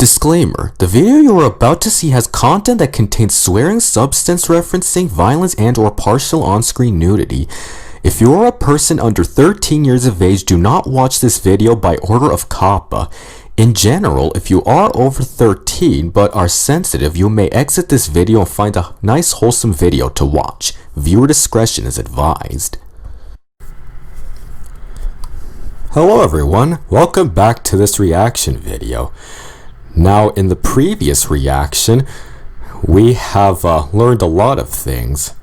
Disclaimer: the video you are about to see has content that contains swearing, substance referencing, violence, and/or partial on-screen nudity. If you are a person under 13 years of age, do not watch this video by order of COPPA. In general, if you are over 13 but are sensitive, you may exit this video and find a nice wholesome video to watch. Viewer discretion is advised. Hello everyone, welcome back to this reaction video. Now, in the previous reaction, we have learned a lot of things,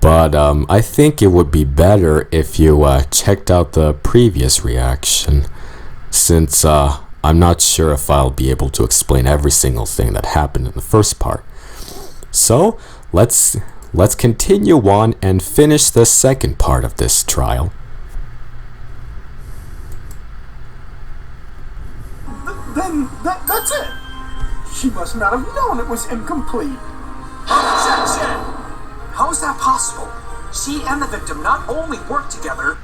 but I think it would be better if you checked out the previous reaction, since I'm not sure if I'll be able to explain every single thing that happened in the first part. So, let's continue on and finish the second part of this trial. Then that's it. She must not have known it was incomplete. Objection! How is that possible? She and the victim not only worked together,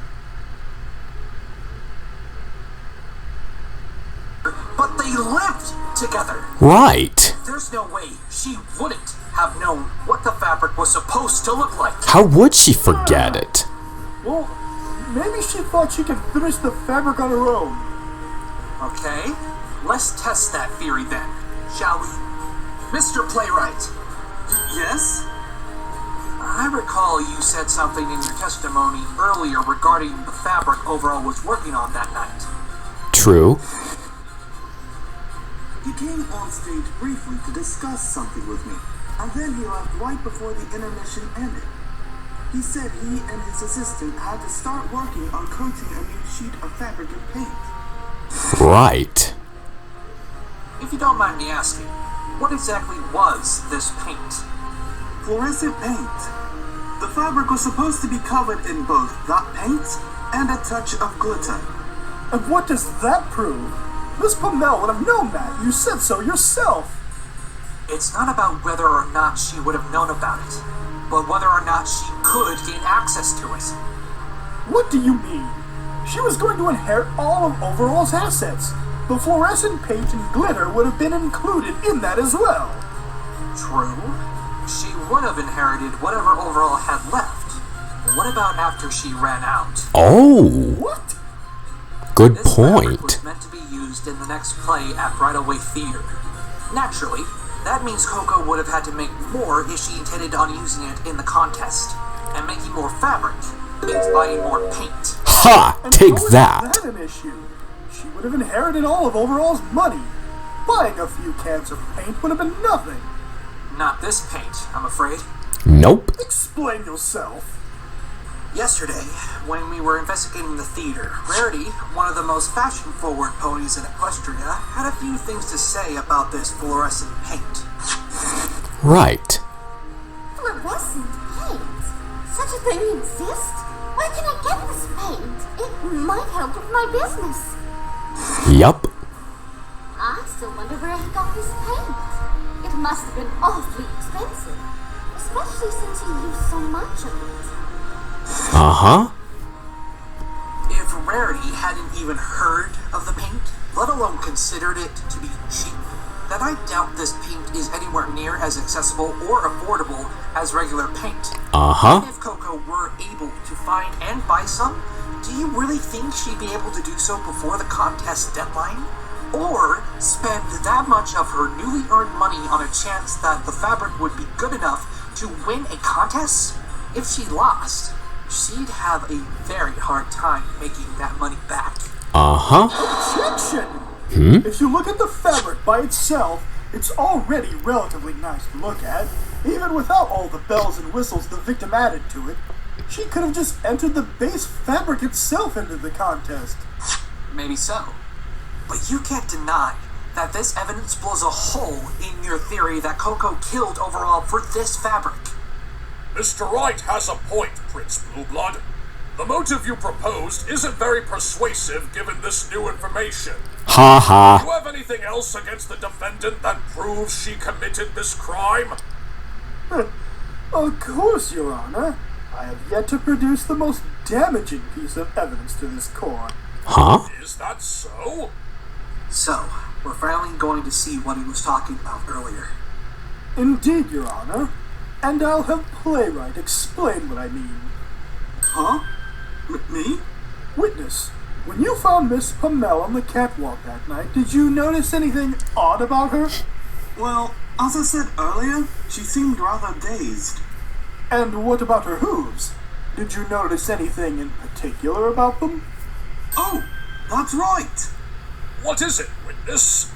but they lived together. Right. There's no way she wouldn't have known what the fabric was supposed to look like. How would she forget it? Well, maybe she thought she could finish the fabric on her own. Okay, let's test that theory then, shall we? Mr. Playwright. Yes? I recall you said something in your testimony earlier regarding the fabric Overall was working on that night. True. He came on stage briefly to discuss something with me, and then he left right before the intermission ended. He said he and his assistant had to start working on coating a new sheet of fabric and paint. Right. If you don't mind me asking, what exactly was this paint? Fluorescent paint. The fabric was supposed to be covered in both that paint and a touch of glitter. And what does that prove? Miss Pommel would have known that. You said so yourself. It's not about whether or not she would have known about it, but whether or not she could gain access to it. What do you mean? She was going to inherit all of Overall's assets. The fluorescent paint and glitter would have been included in that as well. True. She would have inherited whatever Overall had left. What about after she ran out? Oh. What? Good This fabric point. was meant to be used in the next play at Bridalway Theater. Naturally, that means Coco would have had to make more if she intended on using it in the contest. And making more fabric means buying more paint. Ha! And Take how is that! that an issue? She would have inherited all of Overall's money. Buying a few cans of paint would have been nothing. Not this paint, I'm afraid. Nope. Explain yourself. Yesterday, when we were investigating the theater, Rarity, one of the most fashion-forward ponies in Equestria, had a few things to say about this fluorescent paint. Right. Fluorescent paint? Such a thing exists? Where can I get this paint? It might help with my business. Yup. I still wonder where he got this paint. It must have been awfully expensive, especially since he used so much of it. Uh-huh. If Rarity hadn't even heard of the paint, let alone considered it to be cheap, then I doubt this paint is anywhere near as accessible or affordable as regular paint. Uh-huh. Even if Coco were able to find and buy some, do you really think she'd be able to do so before the contest deadline? Or spend that much of her newly earned money on a chance that the fabric would be good enough to win a contest? If she lost, she'd have a very hard time making that money back. Uh-huh. Objection! If you look at the fabric by itself, it's already relatively nice to look at, even without all the bells and whistles the victim added to it. She could have just entered the base fabric itself into the contest. Maybe so. But you can't deny that this evidence blows a hole in your theory that Coco killed Overall for this fabric. Mr. Wright has a point, Prince Blueblood. The motive you proposed isn't very persuasive given this new information. Ha Do ha. you have anything else against the defendant that proves she committed this crime? Of course, Your Honor. I have yet to produce the most damaging piece of evidence to this court. Huh? Is that so? So, We're finally going to see what he was talking about earlier. Indeed, Your Honor. And I'll have Playwright explain what I mean. Huh? Me? Witness, when you found Miss Pamela on the catwalk that night, did you notice anything odd about her? Well, as I said earlier, she seemed rather dazed. And what about her hooves? Did you notice anything in particular about them? Oh, that's right! What is it, witness?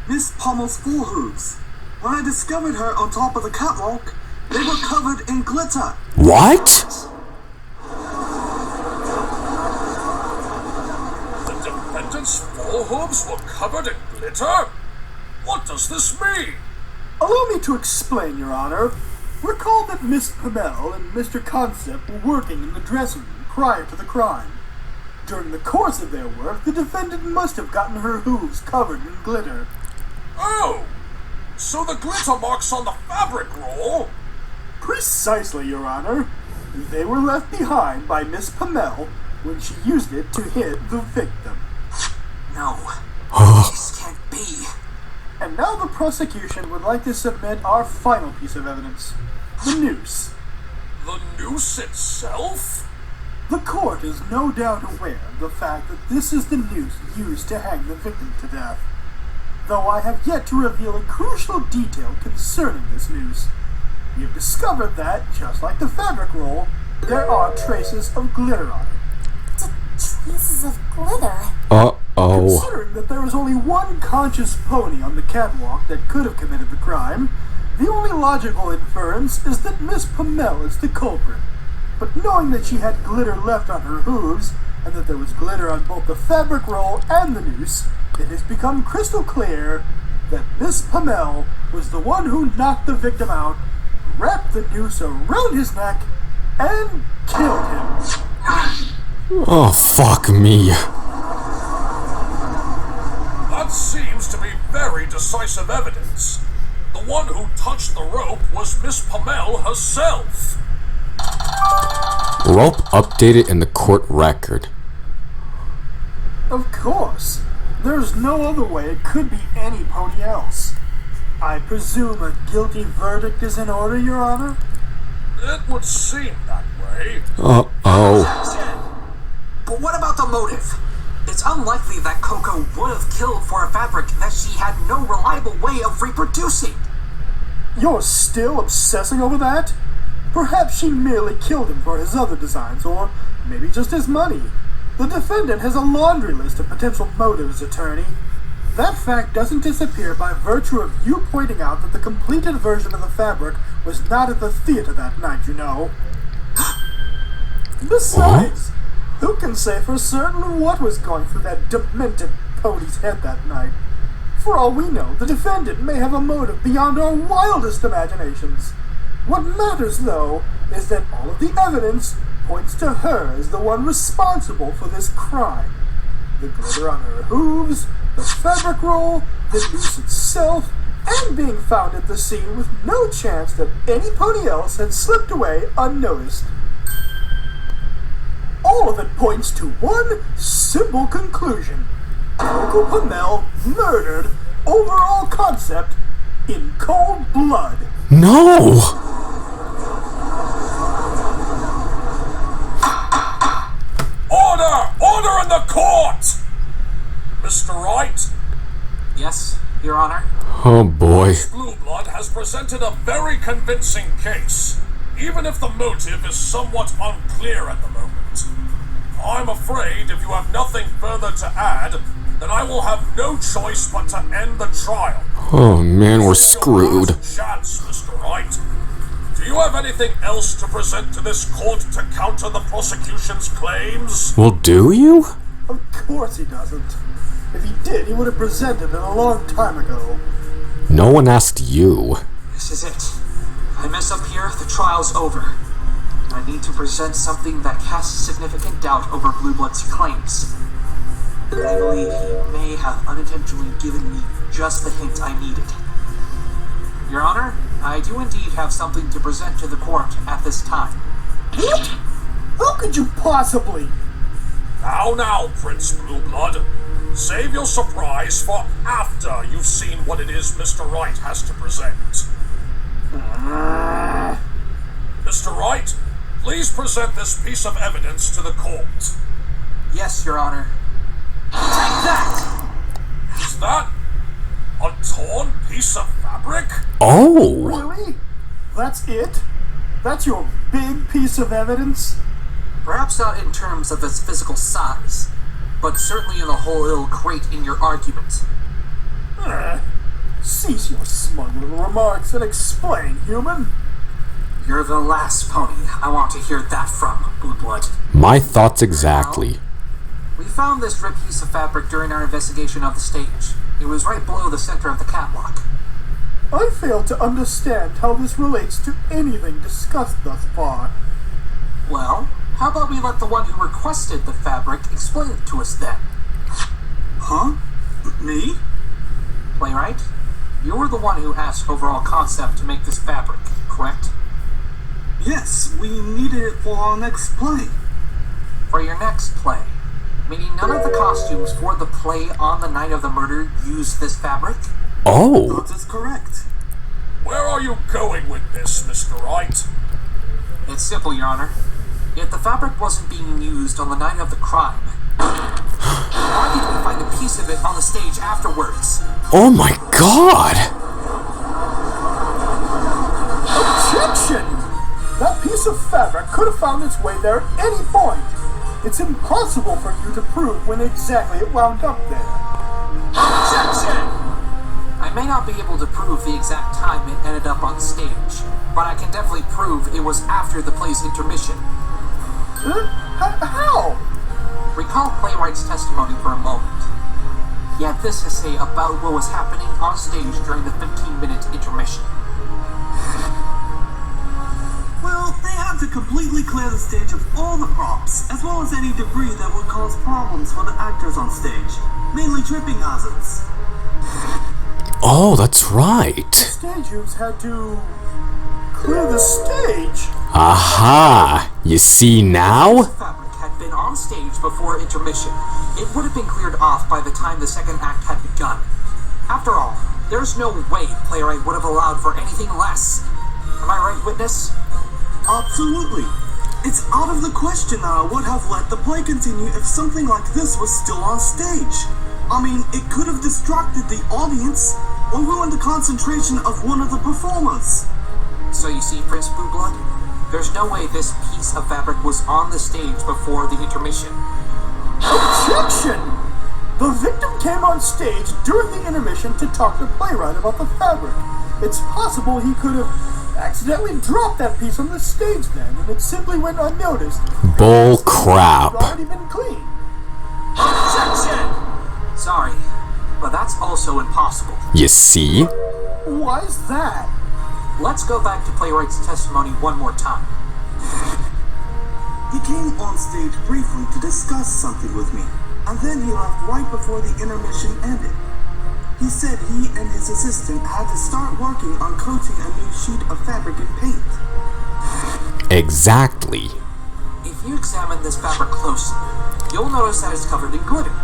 Miss Pommel's forehooves. When I discovered her on top of the catwalk, they were covered in glitter. What? The defendant's forehooves were covered in glitter? What does this mean? Allow me to explain, Your Honor. Recall that Miss Pamela and Mr. Concept were working in the dressing room prior to the crime. During the course of their work, the defendant must have gotten her hooves covered in glitter. Oh! So the glitter marks on the fabric roll? Precisely, Your Honor. They were left behind by Miss Pamela when she used it to hit the victim. No. This can't be. And now the prosecution would like to submit our final piece of evidence. The noose. The noose itself? The court is no doubt aware of the fact that this is the noose used to hang the victim to death. Though I have yet to reveal a crucial detail concerning this noose. We have discovered that, just like the fabric roll, there are traces of glitter on it. Traces of glitter? Uh-oh. Considering that there was only one conscious pony on the catwalk that could have committed the crime, the only logical inference is that Miss Pamela is the culprit. But knowing that she had glitter left on her hooves, and that there was glitter on both the fabric roll and the noose, it has become crystal clear that Miss Pamela was the one who knocked the victim out, wrapped the noose around his neck, and killed him. Oh, fuck me. That seems to be very decisive evidence. The one who touched the rope was Miss Pamela herself. Rope updated in the court record. Of course. There's no other way it could be any pony else. I presume a guilty verdict is in order, Your Honor? It would seem that way. Uh-oh. But what about the motive? It's unlikely that Coco would have killed for a fabric that she had no reliable way of reproducing. You're still obsessing over that? Perhaps she merely killed him for his other designs, or maybe just his money. The defendant has a laundry list of potential motives, attorney. That fact doesn't disappear by virtue of you pointing out that the completed version of the fabric was not at the theater that night, you know. Besides, who can say for certain what was going through that demented pony's head that night? For all we know, the defendant may have a motive beyond our wildest imaginations. What matters, though, is that all of the evidence points to her as the one responsible for this crime. The glitter on her hooves, the fabric roll, the noose itself, and being found at the scene with no chance that any pony else had slipped away unnoticed. All of it points to one simple conclusion. Coco Pamela murdered Overall Concept in cold blood. No! Order! Order in the court! Mr. Wright? Yes, Your Honor? Oh boy. Blue Blood has presented a very convincing case, even if the motive is somewhat unclear at the moment. I'm afraid if you have nothing further to add, then I will have no choice but to end the trial. Oh man, we're screwed. Chance, Mr. Wright. Do you have anything else to present to this court to counter the prosecution's claims? Well, do you? Of course he doesn't. If he did, he would have presented it a long time ago. No one asked you. This is it. I mess up here, the trial's over. I need to present something that casts significant doubt over Blue Blood's claims. I believe he may have unintentionally given me just the hint I needed. Your Honor, I do indeed have something to present to the court at this time. What? How could you possibly? Now, Prince Blue Blood. Save your surprise for after you've seen what it is Mr. Wright has to present. Mr. Wright, please present this piece of evidence to the court. Yes, Your Honor. Take that! Is that a torn piece of fabric? Oh! Really? That's it? That's your big piece of evidence? Perhaps not in terms of its physical size, but certainly in the whole it'll create in your argument. Cease your smug little remarks and explain, human. You're the last pony I want to hear that from, Bootblood. My thoughts exactly. We found this ripped piece of fabric during our investigation of the stage. It was right below the center of the catwalk. I fail to understand how this relates to anything discussed thus far. Well, how about we let the one who requested the fabric explain it to us then? Huh? Me? Playwright, you were the one who asked Overall Concept to make this fabric, correct? Yes, we needed it for our next play. For your next play, meaning none of the costumes for the play on the night of the murder used this fabric? Oh! That is correct. Where are you going with this, Mr. Wright? It's simple, Your Honor. If the fabric wasn't being used on the night of the crime, why did we find a piece of it on the stage afterwards? Oh my god! Objection! That piece of fabric could have found its way there at any point. It's impossible for you to prove when exactly it wound up there. Objection! I may not be able to prove the exact time it ended up on stage, but I can definitely prove it was after the play's intermission. How? Recall Playwright's testimony for a moment. He had this to say about what was happening on stage during the 15-minute intermission. Well, they had to completely clear the stage of all the props, as well as any debris that would cause problems for the actors on stage, mainly tripping hazards. Oh, that's right. Stagers had to clear the stage. Aha! You see now? Fabric had been on stage before intermission. It would have been cleared off by the time the second act had begun. After all, there's no way Playwright would have allowed for anything less. Am I right, witness? Absolutely. It's out of the question that I would have let the play continue if something like this was still on stage. I mean, it could have distracted the audience or ruined the concentration of one of the performers. So you see, Prince Bootblood, there's no way this piece of fabric was on the stage before the intermission. Objection! The victim came on stage during the intermission to talk to Playwright about the fabric. It's possible he could have accidentally dropped that piece on the stage then, and it simply went unnoticed. Bull crap. It's already been cleaned. Objection! Sorry, but that's also impossible. You see? Why's that? Let's go back to Playwright's testimony one more time. He came on stage briefly to discuss something with me, and then he left right before the intermission ended. He said he and his assistant had to start working on coating a new sheet of fabric and paint. Exactly. If you examine this fabric closely, you'll notice that it's covered in glitter.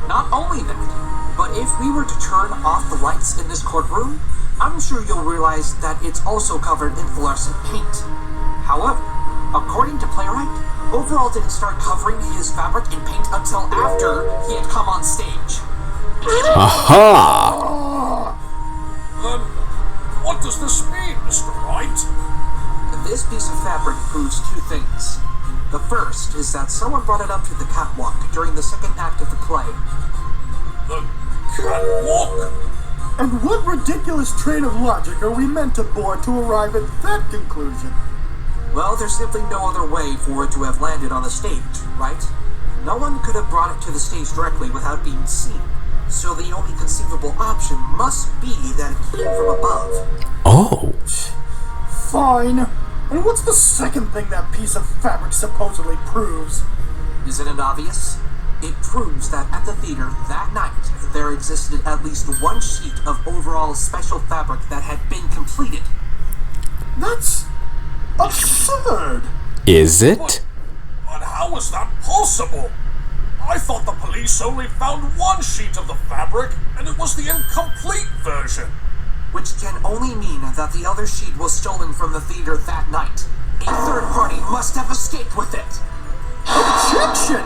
Not only that, but if we were to turn off the lights in this courtroom, I'm sure you'll realize that it's also covered in fluorescent paint. However, according to Playwright, Overall didn't start covering his fabric in paint until after he had come on stage. Aha! Then, what does this mean, Mr. Wright? This piece of fabric proves two things. The first is that someone brought it up to the catwalk during the second act of the play. The catwalk? And what ridiculous train of logic are we meant to board to arrive at that conclusion? Well, there's simply no other way for it to have landed on the stage, right? No one could have brought it to the stage directly without being seen. So the only conceivable option must be that it came from above. Oh. Fine. And what's the second thing that piece of fabric supposedly proves? Isn't it obvious? It proves that at the theater that night, there existed at least one sheet of overall special fabric that had been completed. That's absurd. Is it? But how is that possible? I thought the police only found one sheet of the fabric, and it was the incomplete version. Which can only mean that the other sheet was stolen from the theater that night. A third party must have escaped with it. Objection!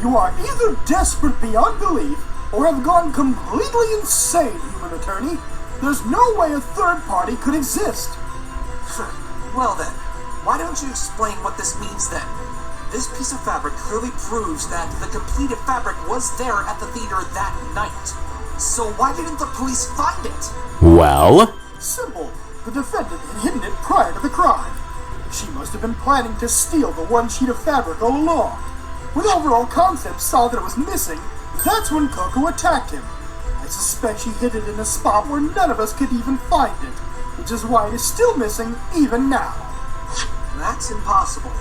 You are either desperate beyond belief or have gone completely insane, human attorney. There's no way a third party could exist. Well then, why don't you explain what this means then? This piece of fabric clearly proves that the completed fabric was there at the theater that night. So why didn't the police find it? Well, Simple. The defendant had hidden it prior to the crime. She must have been planning to steal the one sheet of fabric all along. When Overall Concept saw that it was missing, that's when Coco attacked him. I suspect she hid it in a spot where none of us could even find it, which is why it is still missing even now. That's impossible.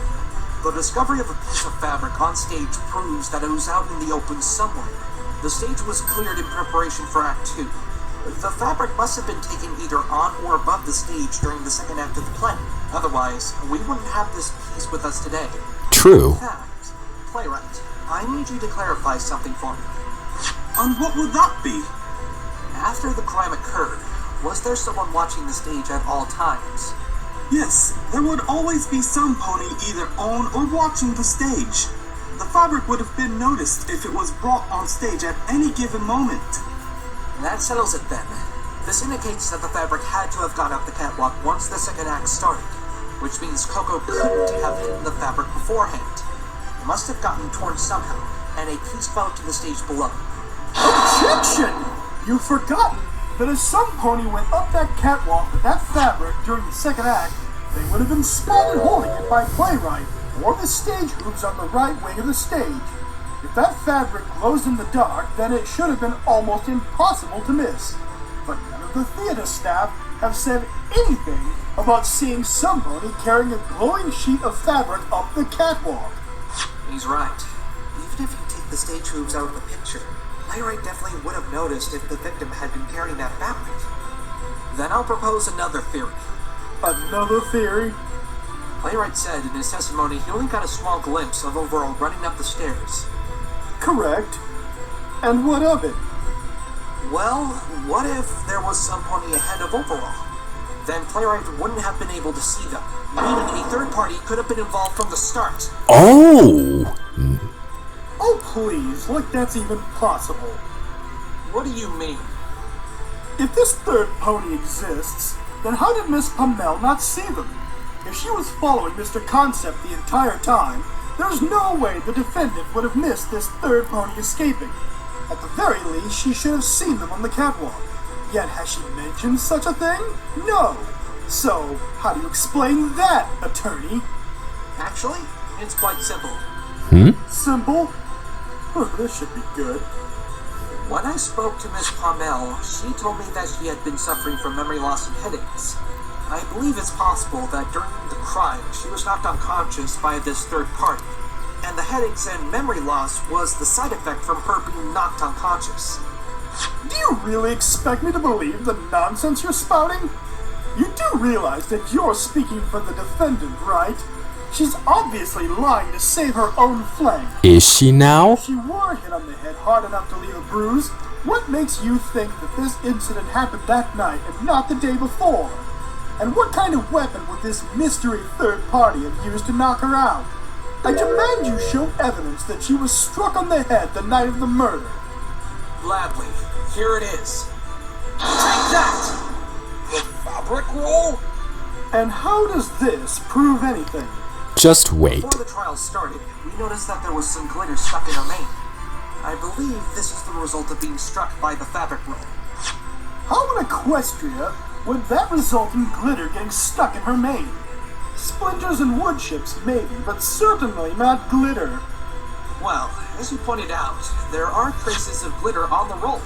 The discovery of a piece of fabric on stage proves that it was out in the open somewhere. The stage was cleared in preparation for Act 2. The fabric must have been taken either on or above the stage during the second act of the play. Otherwise, we wouldn't have this piece with us today. true. In fact, Playwright, I need you to clarify something for me. And what would that be? After the crime occurred, was there someone watching the stage at all times? Yes, there would always be some pony either on or watching the stage. The fabric would have been noticed if it was brought on stage at any given moment. That settles it then. This indicates that the fabric had to have gone up the catwalk once the second act started, which means Coco couldn't have hidden the fabric beforehand. It must have gotten torn somehow, and a piece fell to the stage below. Objection! You've forgotten that if some pony went up that catwalk with that fabric during the second act, they would have been spotted holding it by Playwright or the stage hoops on the right wing of the stage. If that fabric glows in the dark, then it should have been almost impossible to miss. But none of the theater staff have said anything about seeing somebody carrying a glowing sheet of fabric up the catwalk. He's right. Even if you take the stage hoops out of the picture, Playwright definitely would have noticed if the victim had been carrying that fabric. Then I'll propose another theory. Another theory? Playwright said in his testimony he only got a small glimpse of Overall running up the stairs. Correct. And what of it? Well, what if there was some pony ahead of Overall? Then Playwright wouldn't have been able to see them, meaning a third party could have been involved from the start. Oh! Oh please, like that's even possible. What do you mean? If this third pony exists, then how did Miss Pamel not see them? If she was following Mr. Concept the entire time, there's no way the defendant would have missed this third pony escaping. At the very least, she should have seen them on the catwalk. Yet has she mentioned such a thing? No. So, how do you explain that, attorney? Actually, it's quite simple. Simple? This should be good. When I spoke to Miss Pamel, she told me that she had been suffering from memory loss and headaches. I believe it's possible that during the crime, she was knocked unconscious by this third party, and the headaches and memory loss was the side effect from her being knocked unconscious. Do you really expect me to believe the nonsense you're spouting? You do realize that you're speaking for the defendant, right? She's obviously lying to save her own flank. Is she now? If she were hit on the head hard enough to leave a bruise, what makes you think that this incident happened that night and not the day before? And what kind of weapon would this mystery third party have used to knock her out? I demand you show evidence that she was struck on the head the night of the murder. Gladly. Here it is. Take that! The fabric roll? And how does this prove anything? Just wait. Before the trial started, we noticed that there was some glitter stuck in her mane. I believe this is the result of being struck by the fabric roll. How in Equestria would that result in glitter getting stuck in her mane? Splinters and wood chips, maybe, but certainly not glitter. Well, as you pointed out, there are traces of glitter on the roll.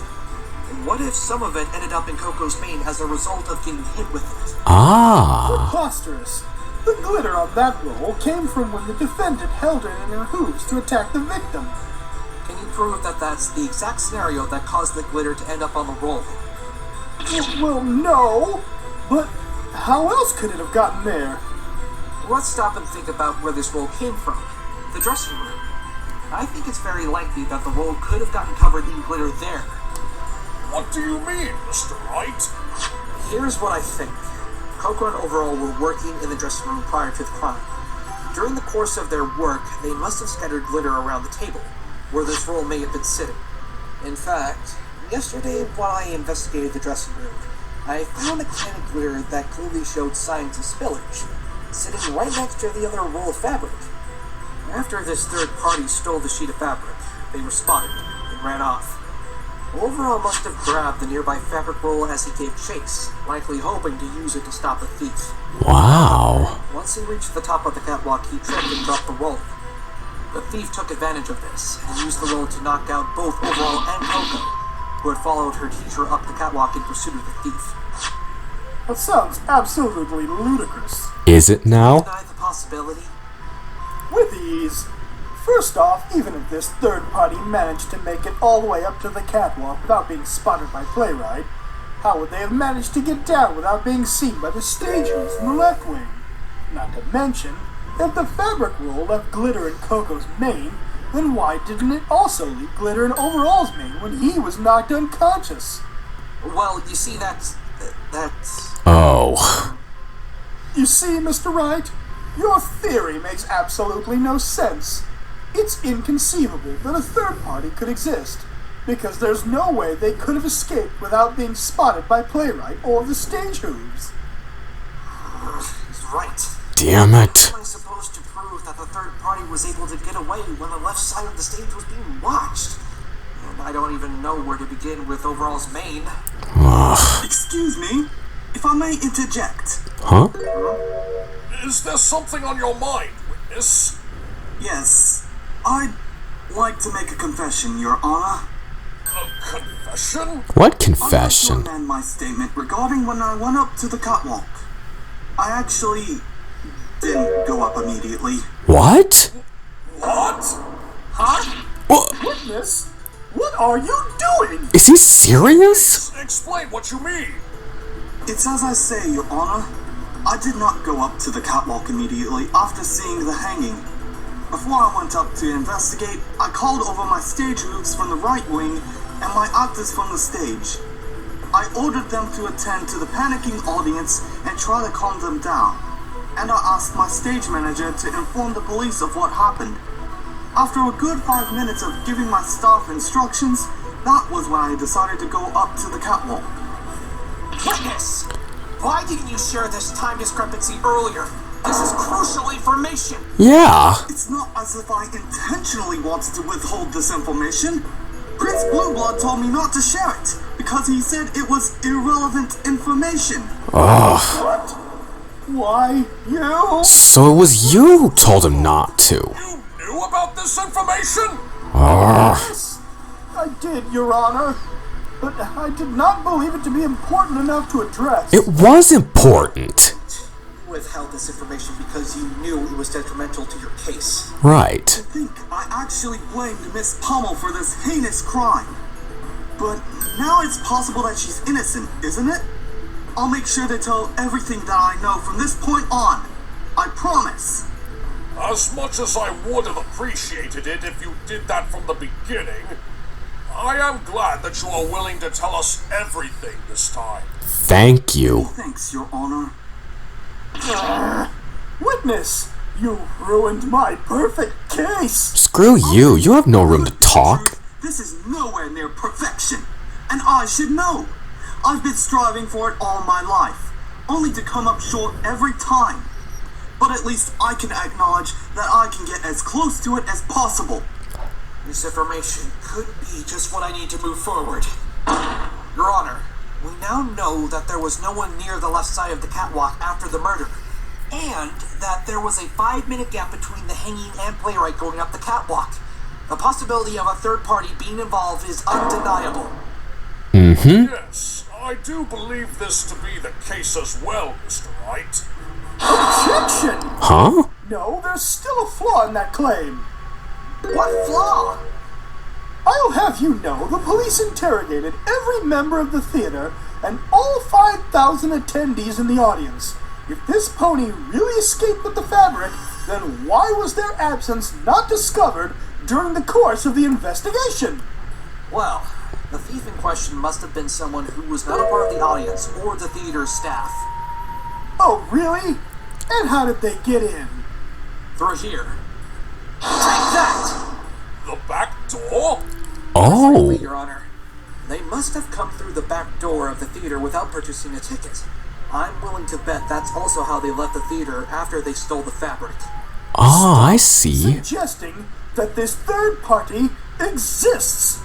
What if some of it ended up in Coco's mane as a result of getting hit with it? Ah. Preposterous. The glitter on that roll came from when the defendant held her in her hooves to attack the victim. Can you prove that that's the exact scenario that caused the glitter to end up on the roll? Well, no. But how else could it have gotten there? Let's stop and think about where this roll came from. The dressing room. I think it's very likely that the roll could have gotten covered in glitter there. What do you mean, Mr. Wright? Here's what I think. Coco and Overall were working in the dressing room prior to the crime. During the course of their work, they must have scattered glitter around the table, where this roll may have been sitting. In fact, yesterday while I investigated the dressing room, I found a can of glitter that clearly showed signs of spillage, sitting right next to the other roll of fabric. After this third party stole the sheet of fabric, they were spotted and ran off. Overall must have grabbed the nearby fabric roll as he gave chase, likely hoping to use it to stop the thief. Wow. Once he reached the top of the catwalk, he tripped and dropped the roll. The thief took advantage of this and used the roll to knock out both Overall and Coco, who had followed her teacher up the catwalk in pursuit of the thief. That sounds absolutely ludicrous. Is it now? Deny the possibility? With ease. First off, even if this third party managed to make it all the way up to the catwalk without being spotted by Playwright, how would they have managed to get down without being seen by the stagers in the left wing? Not to mention, if the fabric roll left glitter in Coco's mane, then why didn't it also leave glitter in Overall's mane when he was knocked unconscious? Well, you see, that's... Oh. You see, Mr. Wright, your theory makes absolutely no sense. It's inconceivable that a third party could exist, because there's no way they could have escaped without being spotted by Playwright or the stage hooves. He's right. Damn it. How am I supposed to prove that the third party was able to get away when the left side of the stage was being watched? And I don't even know where to begin with Overall's mane. Excuse me, if I may interject. Huh? Is there something on your mind, witness? Yes, I'd like to make a confession, Your Honor. A confession? What I'd like to confession? amend my statement regarding when I went up to the catwalk. I actually didn't go up immediately. What? What? Huh? What? Witness, what are you doing? Is he serious? Explain what you mean. It's as I say, Your Honor. I did not go up to the catwalk immediately after seeing the hanging. Before I went up to investigate, I called over my stage moves from the right wing and my actors from the stage. I ordered them to attend to the panicking audience and try to calm them down. And I asked my stage manager to inform the police of what happened. After a good 5 minutes of giving my staff instructions, that was when I decided to go up to the catwalk. Witness! Why didn't you share this time discrepancy earlier? This is crucial information! Yeah. It's not as if I intentionally wanted to withhold this information. Prince Blueblood told me not to share it, because he said it was irrelevant information. What? Why, you? So it was you who told him not to. You knew about this information? Yes, I did, Your Honor. But I did not believe it to be important enough to address. It was important. You withheld this information because you knew it was detrimental to your case. Right. I think I actually blamed Miss Pommel for this heinous crime. But now it's possible that she's innocent, isn't it? I'll make sure to tell everything that I know from this point on. I promise. As much as I would have appreciated it if you did that from the beginning, I am glad that you are willing to tell us everything this time. Thank you. Thanks, Your Honor. Witness, you ruined my perfect case. Screw you. You have no room to talk. This is nowhere near perfection, and I should know. I've been striving for it all my life, only to come up short every time. But at least I can acknowledge that I can get as close to it as possible. This information could be just what I need to move forward. Your Honor, we now know that there was no one near the left side of the catwalk after the murder, and that there was a 5-minute gap between the hanging and Playwright going up the catwalk. The possibility of a third party being involved is undeniable. Yes, I do believe this to be the case as well, Mr. Wright. Objection! Huh? No, there's still a flaw in that claim. What flaw? I'll have you know the police interrogated every member of the theater and all 5,000 attendees in the audience. If this pony really escaped with the fabric, then why was their absence not discovered during the course of the investigation. Well, the thief in question must have been someone who was not a part of the audience or the theater staff. Oh, really? And how did they get in? Through here. Take that! The back door? Oh. Your Honor. They must have come through the back door of the theater without purchasing a ticket. I'm willing to bet that's also how they left the theater after they stole the fabric. Ah, I see. Suggesting that this third party exists.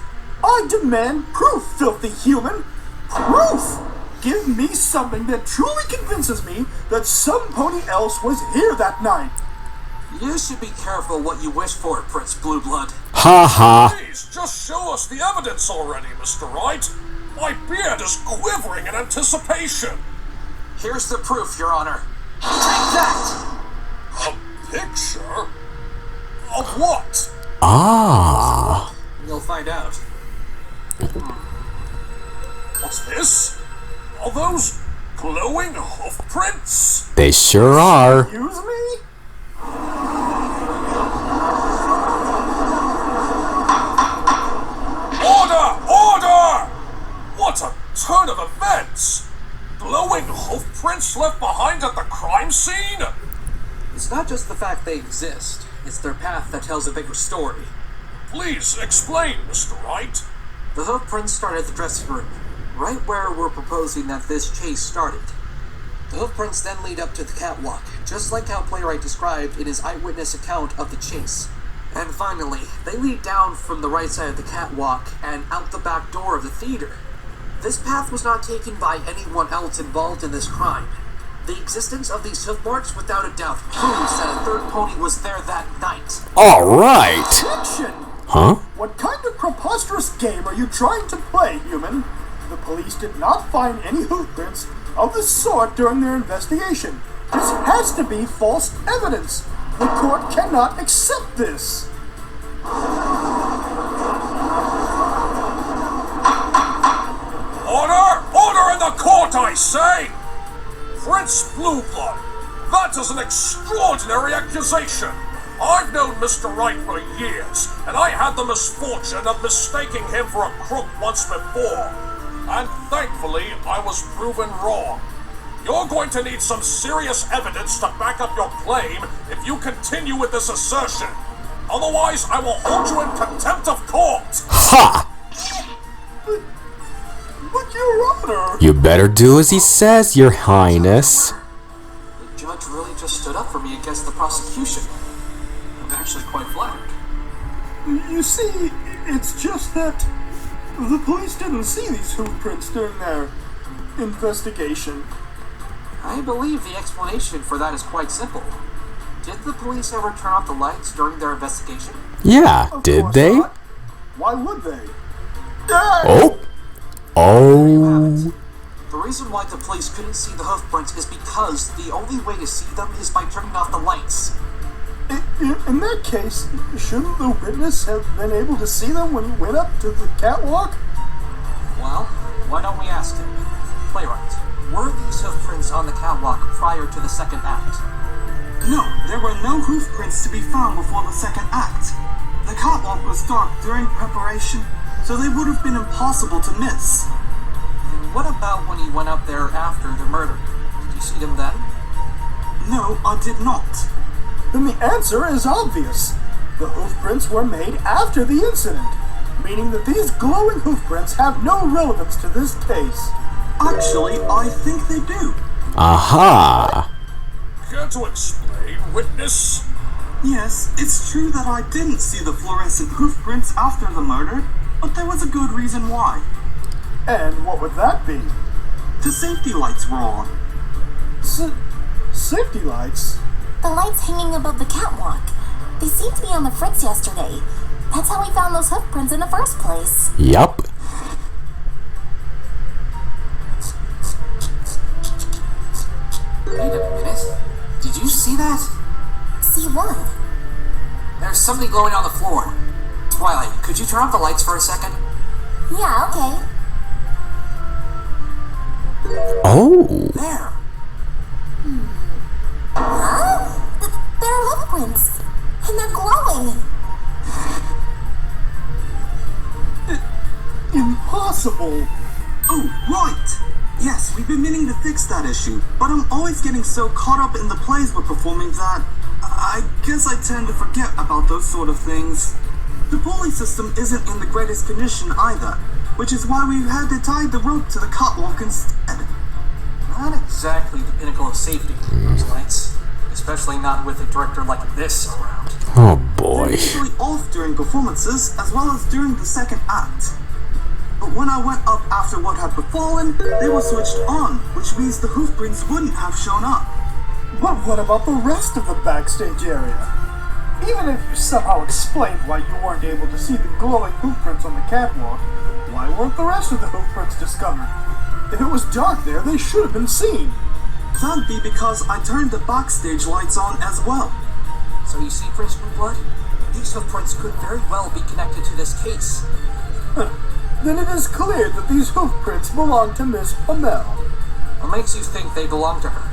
I demand proof, filthy human. Proof! Give me something that truly convinces me that some pony else was here that night. You should be careful what you wish for, Prince Blueblood. Ha ha. Please, just show us the evidence already, Mr. Wright. My beard is quivering in anticipation. Here's the proof, Your Honor. Take that! A picture? Of what? Ah. You'll find out. What's this? Are those glowing hoof prints? They sure are. Excuse me? Order! Order! What a turn of events! Glowing hoof prints left behind at the crime scene? It's not just the fact they exist, it's their path that tells a bigger story. Please explain, Mr. Wright. The hoof prints start at the dressing room, right where we're proposing that this chase started. The hoof prints then lead up to the catwalk, just like how Playwright described in his eyewitness account of the chase. And finally, they lead down from the right side of the catwalk and out the back door of the theater. This path was not taken by anyone else involved in this crime. The existence of these hoof marks without a doubt proves that a third pony was there that night. Alright. Objection! Huh? What kind of preposterous game are you trying to play, human? The police did not find any hoof prints of the sort during their investigation. This has to be false evidence. The court cannot accept this. Order! Order in the court, I say! Prince Blueblood, that is an extraordinary accusation. I've known Mr. Wright for years, and I had the misfortune of mistaking him for a crook once before. And thankfully, I was proven wrong. You're going to need some serious evidence to back up your claim if you continue with this assertion. Otherwise, I will hold you in contempt of court. Ha! But Your Honor... You better do as he says, Your Highness. The judge really just stood up for me against the prosecution. I'm actually quite flattered. You see, it's just that the police didn't see these hoof prints during their investigation. I believe the explanation for that is quite simple. Did the police ever turn off the lights during their investigation? Yeah, Of did course they? not. Why would they? Oh. Oh. The reason why the police couldn't see the hoof prints is because the only way to see them is by turning off the lights. In that case, shouldn't the witness have been able to see them when he went up to the catwalk? Well, why don't we ask him? Playwright, were these hoof prints on the catwalk prior to the second act? No, there were no hoof prints to be found before the second act. The catwalk was dark during preparation, so they would have been impossible to miss. And what about when he went up there after the murder? Did you see them then? No, I did not. Then the answer is obvious. The hoof prints were made after the incident, meaning that these glowing hoof prints have no relevance to this case. Actually, I think they do. Aha. Care to explain, witness? Yes, it's true that I didn't see the fluorescent hoof prints after the murder, but there was a good reason why. And what would that be? The safety lights were on. Safety lights? The lights hanging above the catwalk. They seemed to be on the fritz yesterday. That's how we found those hoof prints in the first place. Yup. Wait a minute. Did you see that? See what? There's something glowing on the floor. Twilight, could you turn off the lights for a second? Yeah, okay. Oh. There. Huh? They're hoof prints. And they're glowing. We've been meaning to fix that issue, but I'm always getting so caught up in the plays we're performing that I guess I tend to forget about those sort of things. The pulley system isn't in the greatest condition either, which is why we've had to tie the rope to the catwalk instead. Not exactly the pinnacle of safety, those lights. Especially not with a director like this around. Oh boy. They're usually off during performances, as well as during the second act. But when I went up after what had befallen, they were switched on, which means the hoofprints wouldn't have shown up. But what about the rest of the backstage area? Even if you somehow explained why you weren't able to see the glowing hoofprints on the catwalk, why weren't the rest of the hoofprints discovered? If it was dark there, they should have been seen. That'd be because I turned the backstage lights on as well. So you see, Prince Blueblood, these hoofprints could very well be connected to this case. Then it is clear that these hoofprints belong to Miss Pommel. What makes you think they belong to her?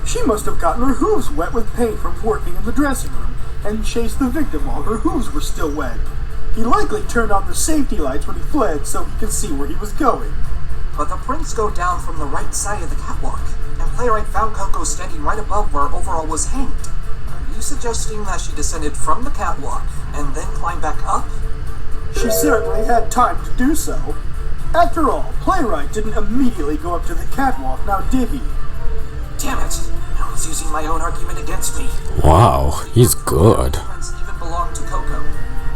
She must have gotten her hooves wet with paint from working in the dressing room and chased the victim while her hooves were still wet. He likely turned on the safety lights when he fled so he could see where he was going. But the prints go down from the right side of the catwalk, and Playwright found Coco standing right above where Overall was hanged. Are you suggesting that she descended from the catwalk and then climbed back up? She certainly had time to do so. After all, Playwright didn't immediately go up to the catwalk, now did he? Damn it! Now he's using my own argument against me. Wow, he's good. Prints even belong to Coco.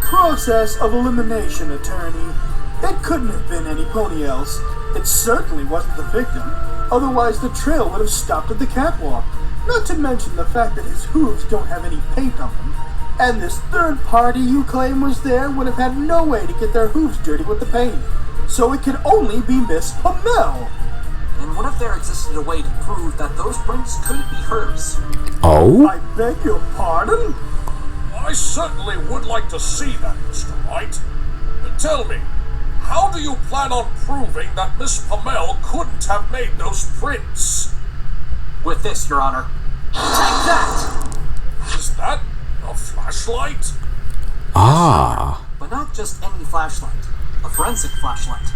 Process of elimination, attorney. It couldn't have been any pony else. It certainly wasn't the victim. Otherwise, the trail would have stopped at the catwalk. Not to mention the fact that his hooves don't have any paint on them. And this third party you claim was there would have had no way to get their hooves dirty with the paint. So it could only be Miss Pommel. And what if there existed a way to prove that those prints could be hers? Oh? I beg your pardon? I certainly would like to see that, Mr. Wright. But tell me, how do you plan on proving that Miss Pommel couldn't have made those prints? With this, Your Honor. Take that! Is that a flashlight? Ah. But not just any flashlight. A forensic flashlight.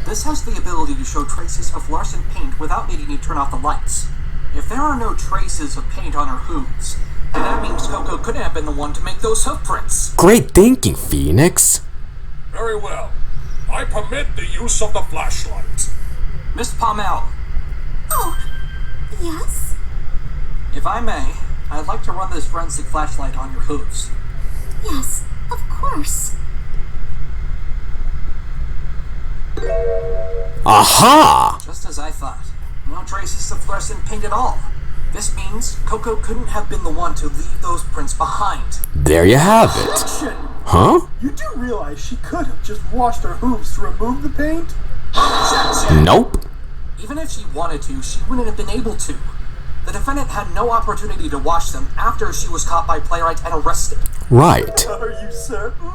This has the ability to show traces of Larson paint without needing to turn off the lights. If there are no traces of paint on her hooves, then that means Coco couldn't have been the one to make those hoof prints. Great thinking, Phoenix. Very well. I permit the use of the flashlight. Miss Pommel, Oh, yes? if I may, I'd like to run this forensic flashlight on your hooves. Yes, of course. Aha! Just as I thought. No traces of fluorescent paint at all. This means Coco couldn't have been the one to leave those prints behind. There you have it. Action! Huh? You do realize she could have just washed her hooves to remove the paint? Nope. Even if she wanted to, she wouldn't have been able to. The defendant had no opportunity to wash them after she was caught by Playwright and arrested. Right. Are you certain?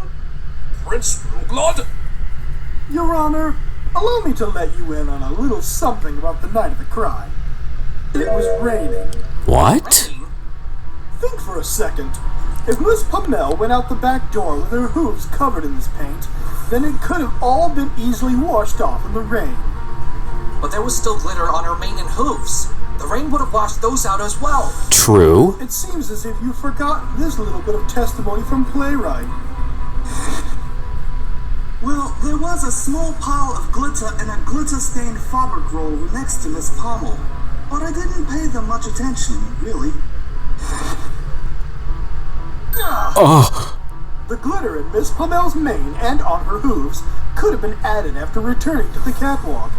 Prince Blueblood? Your Honor, allow me to let you in on a little something about the night of the crime. It was raining. What? Raining? Think for a second. If Miss Pommel went out the back door with her hooves covered in this paint, then it could have all been easily washed off in the rain. But there was still glitter on her mane and hooves. The rain would have washed those out as well. True. It seems as if you've forgotten this little bit of testimony from Playwright. Well, there was a small pile of glitter and a glitter-stained fabric roll next to Miss Pommel, but I didn't pay them much attention, really. Oh, The glitter in Miss Pommel's mane and on her hooves could have been added after returning to the catwalk.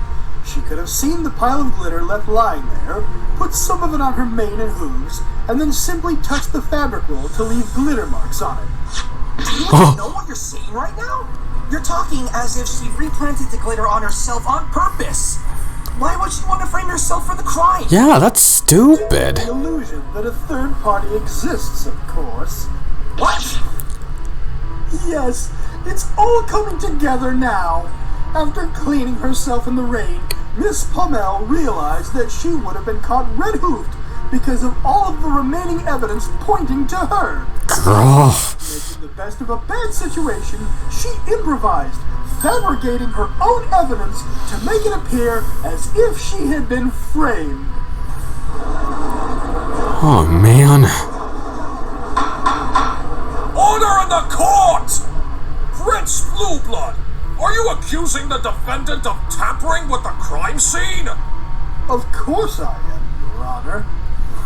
She could have seen the pile of glitter left lying there, put some of it on her mane and hooves, and then simply touched the fabric roll to leave glitter marks on it. Do you even know what you're saying right now? You're talking as if she replanted the glitter on herself on purpose. Why would she want to frame herself for the crime? yeah, that's stupid. The illusion that a third party exists, of course. What? Yes, it's all coming together now. After cleaning herself in the rain, Miss Pommel realized that she would have been caught red-hoofed because of all of the remaining evidence pointing to her. Girl. Making the best of a bad situation, she improvised, fabricating her own evidence to make it appear as if she had been framed. Oh, man. Order in the court! Prince Blueblood, are you accusing the defendant of tampering with the crime scene? Of course I am, Your Honor.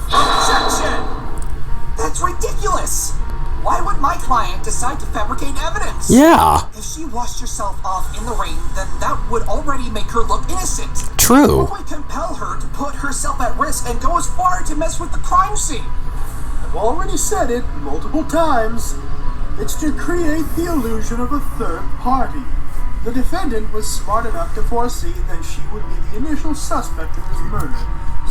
Objection! That's ridiculous! Why would my client decide to fabricate evidence? Yeah, If she washed herself off in the rain, then that would already make her look innocent. true. What would compel her to put herself at risk and go as far to mess with the crime scene? I've already said it multiple times. It's to create the illusion of a third party. The defendant was smart enough to foresee that she would be the initial suspect in this murder,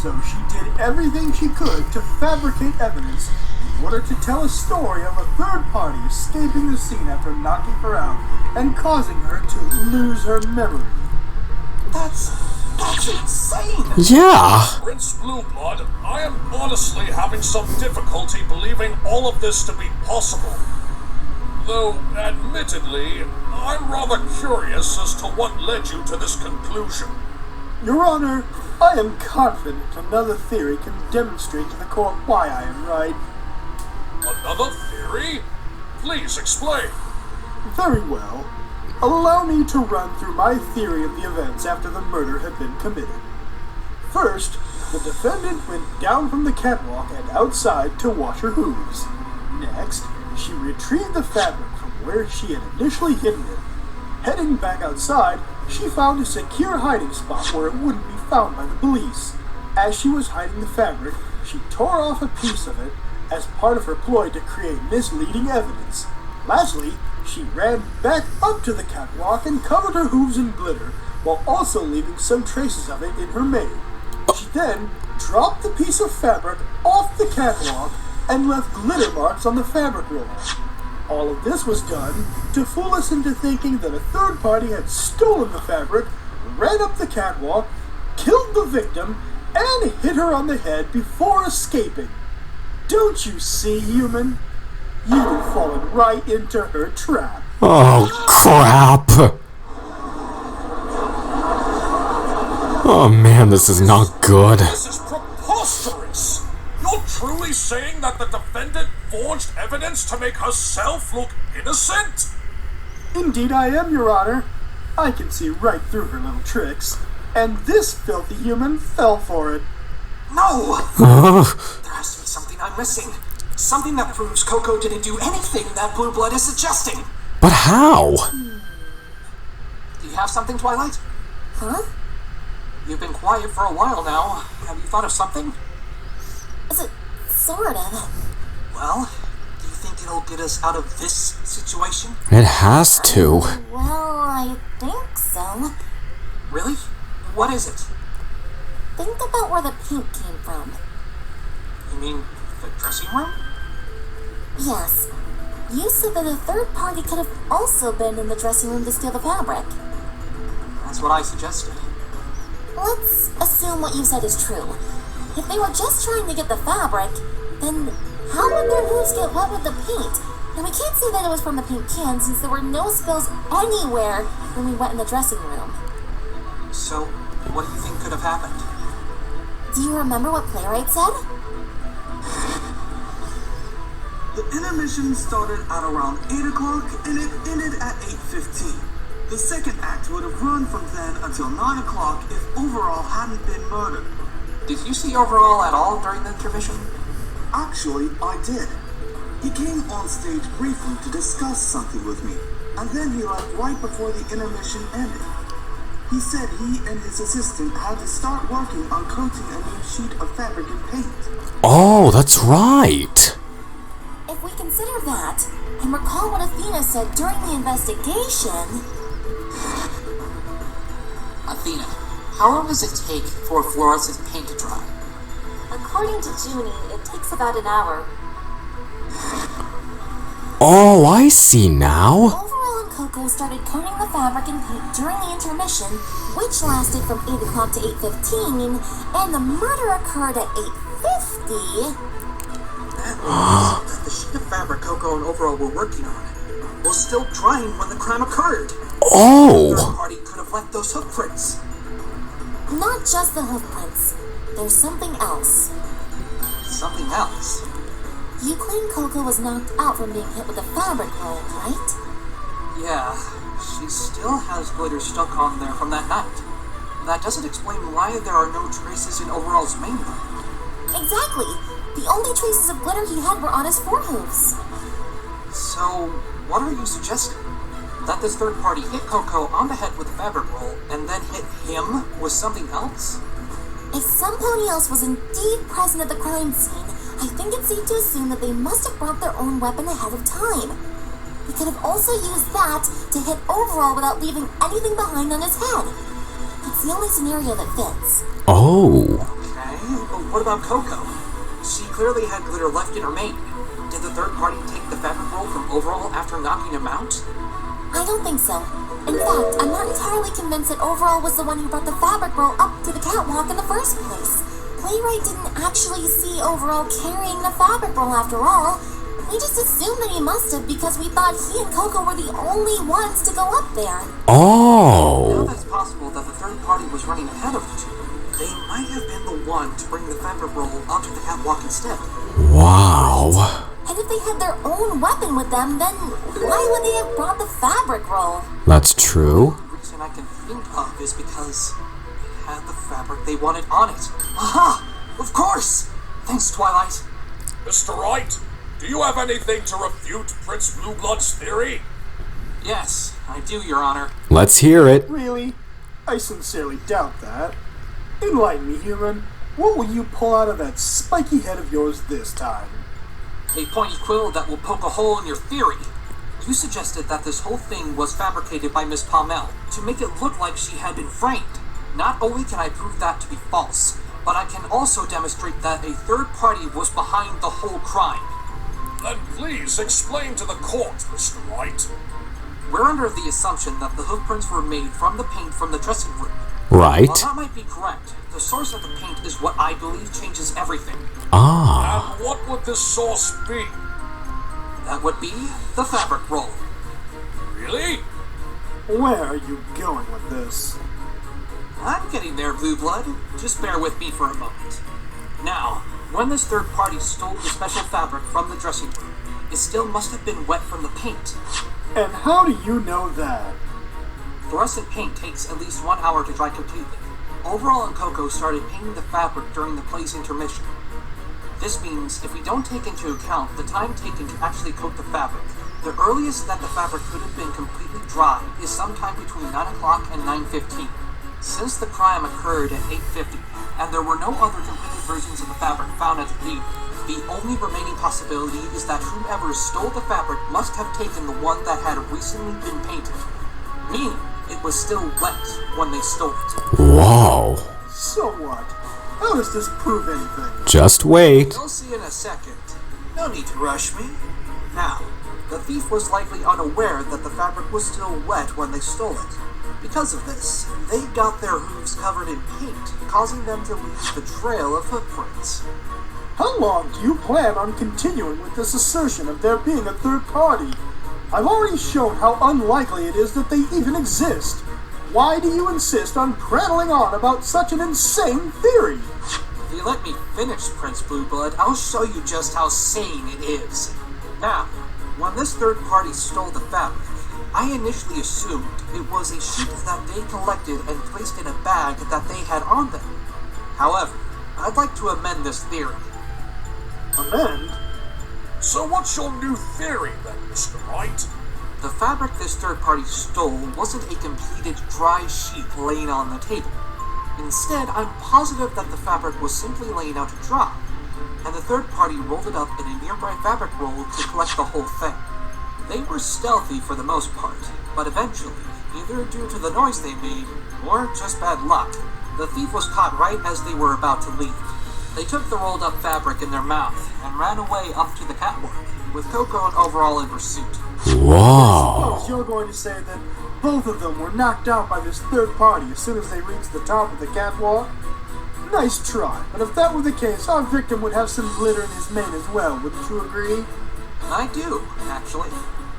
so she did everything she could to fabricate evidence in order to tell a story of a third party escaping the scene after knocking her out and causing her to lose her memory. That's insane! Yeah. Prince Blueblood, I am honestly having some difficulty believing all of this to be possible. Though, admittedly, I'm rather curious as to what led you to this conclusion. Your Honor, I am confident another theory can demonstrate to the court why I am right. Another theory? Please explain. Very well. Allow me to run through my theory of the events after the murder had been committed. First, the defendant went down from the catwalk and outside to wash her hooves. Next, she retrieved the fabric from where she had initially hidden it. Heading back outside, she found a secure hiding spot where it wouldn't be found by the police. As she was hiding the fabric, she tore off a piece of it as part of her ploy to create misleading evidence. Lastly, she ran back up to the catwalk and covered her hooves in glitter, while also leaving some traces of it in her mane. She then dropped the piece of fabric off the catwalk and left glitter marks on the fabric roll. All of this was done to fool us into thinking that a third party had stolen the fabric, ran up the catwalk, killed the victim, and hit her on the head before escaping. Don't you see, human? You've fallen right into her trap. Oh, crap. Oh, man, this is not good. This is preposterous! You're truly saying that the defendant forged evidence to make herself look innocent? Indeed I am, Your Honor. I can see right through her little tricks. And this filthy human fell for it. No! There has to be something I'm missing. Something that proves Coco didn't do anything that Blueblood is suggesting. But how? Do you have something, Twilight? Huh? You've been quiet for a while now. Have you thought of something? Sort of. Well, do you think it'll get us out of this situation? It has to. Well, I think so. Really? What is it? Think about where the paint came from. You mean the dressing room? Yes. You said that a third party could have also been in the dressing room to steal the fabric. That's what I suggested. Let's assume what you said is true. If they were just trying to get the fabric, then how would their hooves get wet with the paint? And we can't say that it was from the paint can since there were no spills anywhere when we went in the dressing room. So, what do you think could have happened? Do you remember what Playwright said? The intermission started at around 8 o'clock and it ended at 8:15. The second act would have run from then until 9 o'clock if Overall hadn't been murdered. Did you see Overall at all during the intermission? Actually, I did. He came on stage briefly to discuss something with me, and then he left right before the intermission ended. He said he and his assistant had to start working on coating a new sheet of fabric and paint. Oh, that's right. If we consider that, and recall what Athena said during the investigation... Athena, how long does it take for fluorescent paint to dry? According to Junie, it takes about an hour. Oh, I see now. Overall and Coco started coating the fabric and paint during the intermission, which lasted from 8 o'clock to 8:15, and the murder occurred at 8:50. That means that the sheet of fabric Coco and Overall were working on was still drying when the crime occurred. The Oh! third party could have left those hoof prints. Not just the hoof prints. There's something else. Something else. You claim Coco was knocked out from being hit with a fabric roll, right? Yeah, she still has glitter stuck on there from that night. That doesn't explain why there are no traces in Overall's main room. Exactly. The only traces of glitter he had were on his forehooves. So, what are you suggesting? That this third party hit Coco on the head with a fabric roll and then hit him with something else? If somebody else was indeed present at the crime scene, I think it's safe to assume that they must have brought their own weapon ahead of time. They could have also used that to hit Overall without leaving anything behind on his head. It's the only scenario that fits. Oh. Okay, but what about Coco? She clearly had glitter left in her mane. Did the third party take the fabric roll from Overall after knocking him out? I don't think so. In fact, I'm not entirely convinced that Overall was the one who brought the fabric roll up to the catwalk in the first place. Playwright didn't actually see Overall carrying the fabric roll after all. We just assumed that he must have because we thought he and Coco were the only ones to go up there. Now Oh. that it's possible that the third party was running ahead of the two, they might have been the one to bring the fabric roll onto the catwalk instead. Wow. And if they had their own weapon with them, then why would they have brought the fabric roll? That's true. The reason I can think of is because they had the fabric they wanted on it. Aha! Of course! Thanks, Twilight. Mr. Wright, do you have anything to refute Prince Blueblood's theory? Yes, I do, Your Honor. Let's hear it. Really? I sincerely doubt that. Enlighten me, human. What will you pull out of that spiky head of yours this time? A pointy quill that will poke a hole in your theory. You suggested that this whole thing was fabricated by Miss Palmel to make it look like she had been framed. Not only can I prove that to be false, but I can also demonstrate that a third party was behind the whole crime. Then please explain to the court, Mr. Wright. We're under the assumption that the hoof prints were made from the paint from the dressing room. Right. While that might be correct, the source of the paint is what I believe changes everything. Ah. And what would this source be? That would be the fabric roll. Really? Where are you going with this? I'm getting there, Blue Blood. Just bear with me for a moment. Now, when this third party stole the special fabric from the dressing room, it still must have been wet from the paint. And how do you know that? Fluorescent paint takes at least 1 hour to dry completely. Overall and Coco started painting the fabric during the play's intermission. This means if we don't take into account the time taken to actually coat the fabric, the earliest that the fabric could have been completely dry is sometime between 9 o'clock and 9:15. Since the crime occurred at 8:50, and there were no other completed versions of the fabric found at the theater, the only remaining possibility is that whoever stole the fabric must have taken the one that had recently been painted, meaning it was still wet when they stole it. Wow. So what? How does this prove anything? Just wait. You'll see in a second. No need to rush me. Now, the thief was likely unaware that the fabric was still wet when they stole it. Because of this, they got their hooves covered in paint, causing them to leave the trail of footprints. How long do you plan on continuing with this assertion of there being a third party? I've already shown how unlikely it is that they even exist. Why do you insist on prattling on about such an insane theory? If you let me finish, Prince Blueblood, I'll show you just how sane it is. Now, when this third party stole the fabric, I initially assumed it was a sheet that they collected and placed in a bag that they had on them. However, I'd like to amend this theory. Amend? So what's your new theory then, Mr. Wright? The fabric this third party stole wasn't a completed dry sheet laying on the table. Instead, I'm positive that the fabric was simply laying out to dry, and the third party rolled it up in a nearby fabric roll to collect the whole thing. They were stealthy for the most part, but eventually, either due to the noise they made, or just bad luck, the thief was caught right as they were about to leave. They took the rolled up fabric in their mouth and ran away up to the catwalk, with Coco and Overall in pursuit. Wow. Suppose you're going to say that both of them were knocked out by this third party as soon as they reached the top of the catwalk? Nice try, but if that were the case, our victim would have some glitter in his mane as well, wouldn't you agree? I do, actually.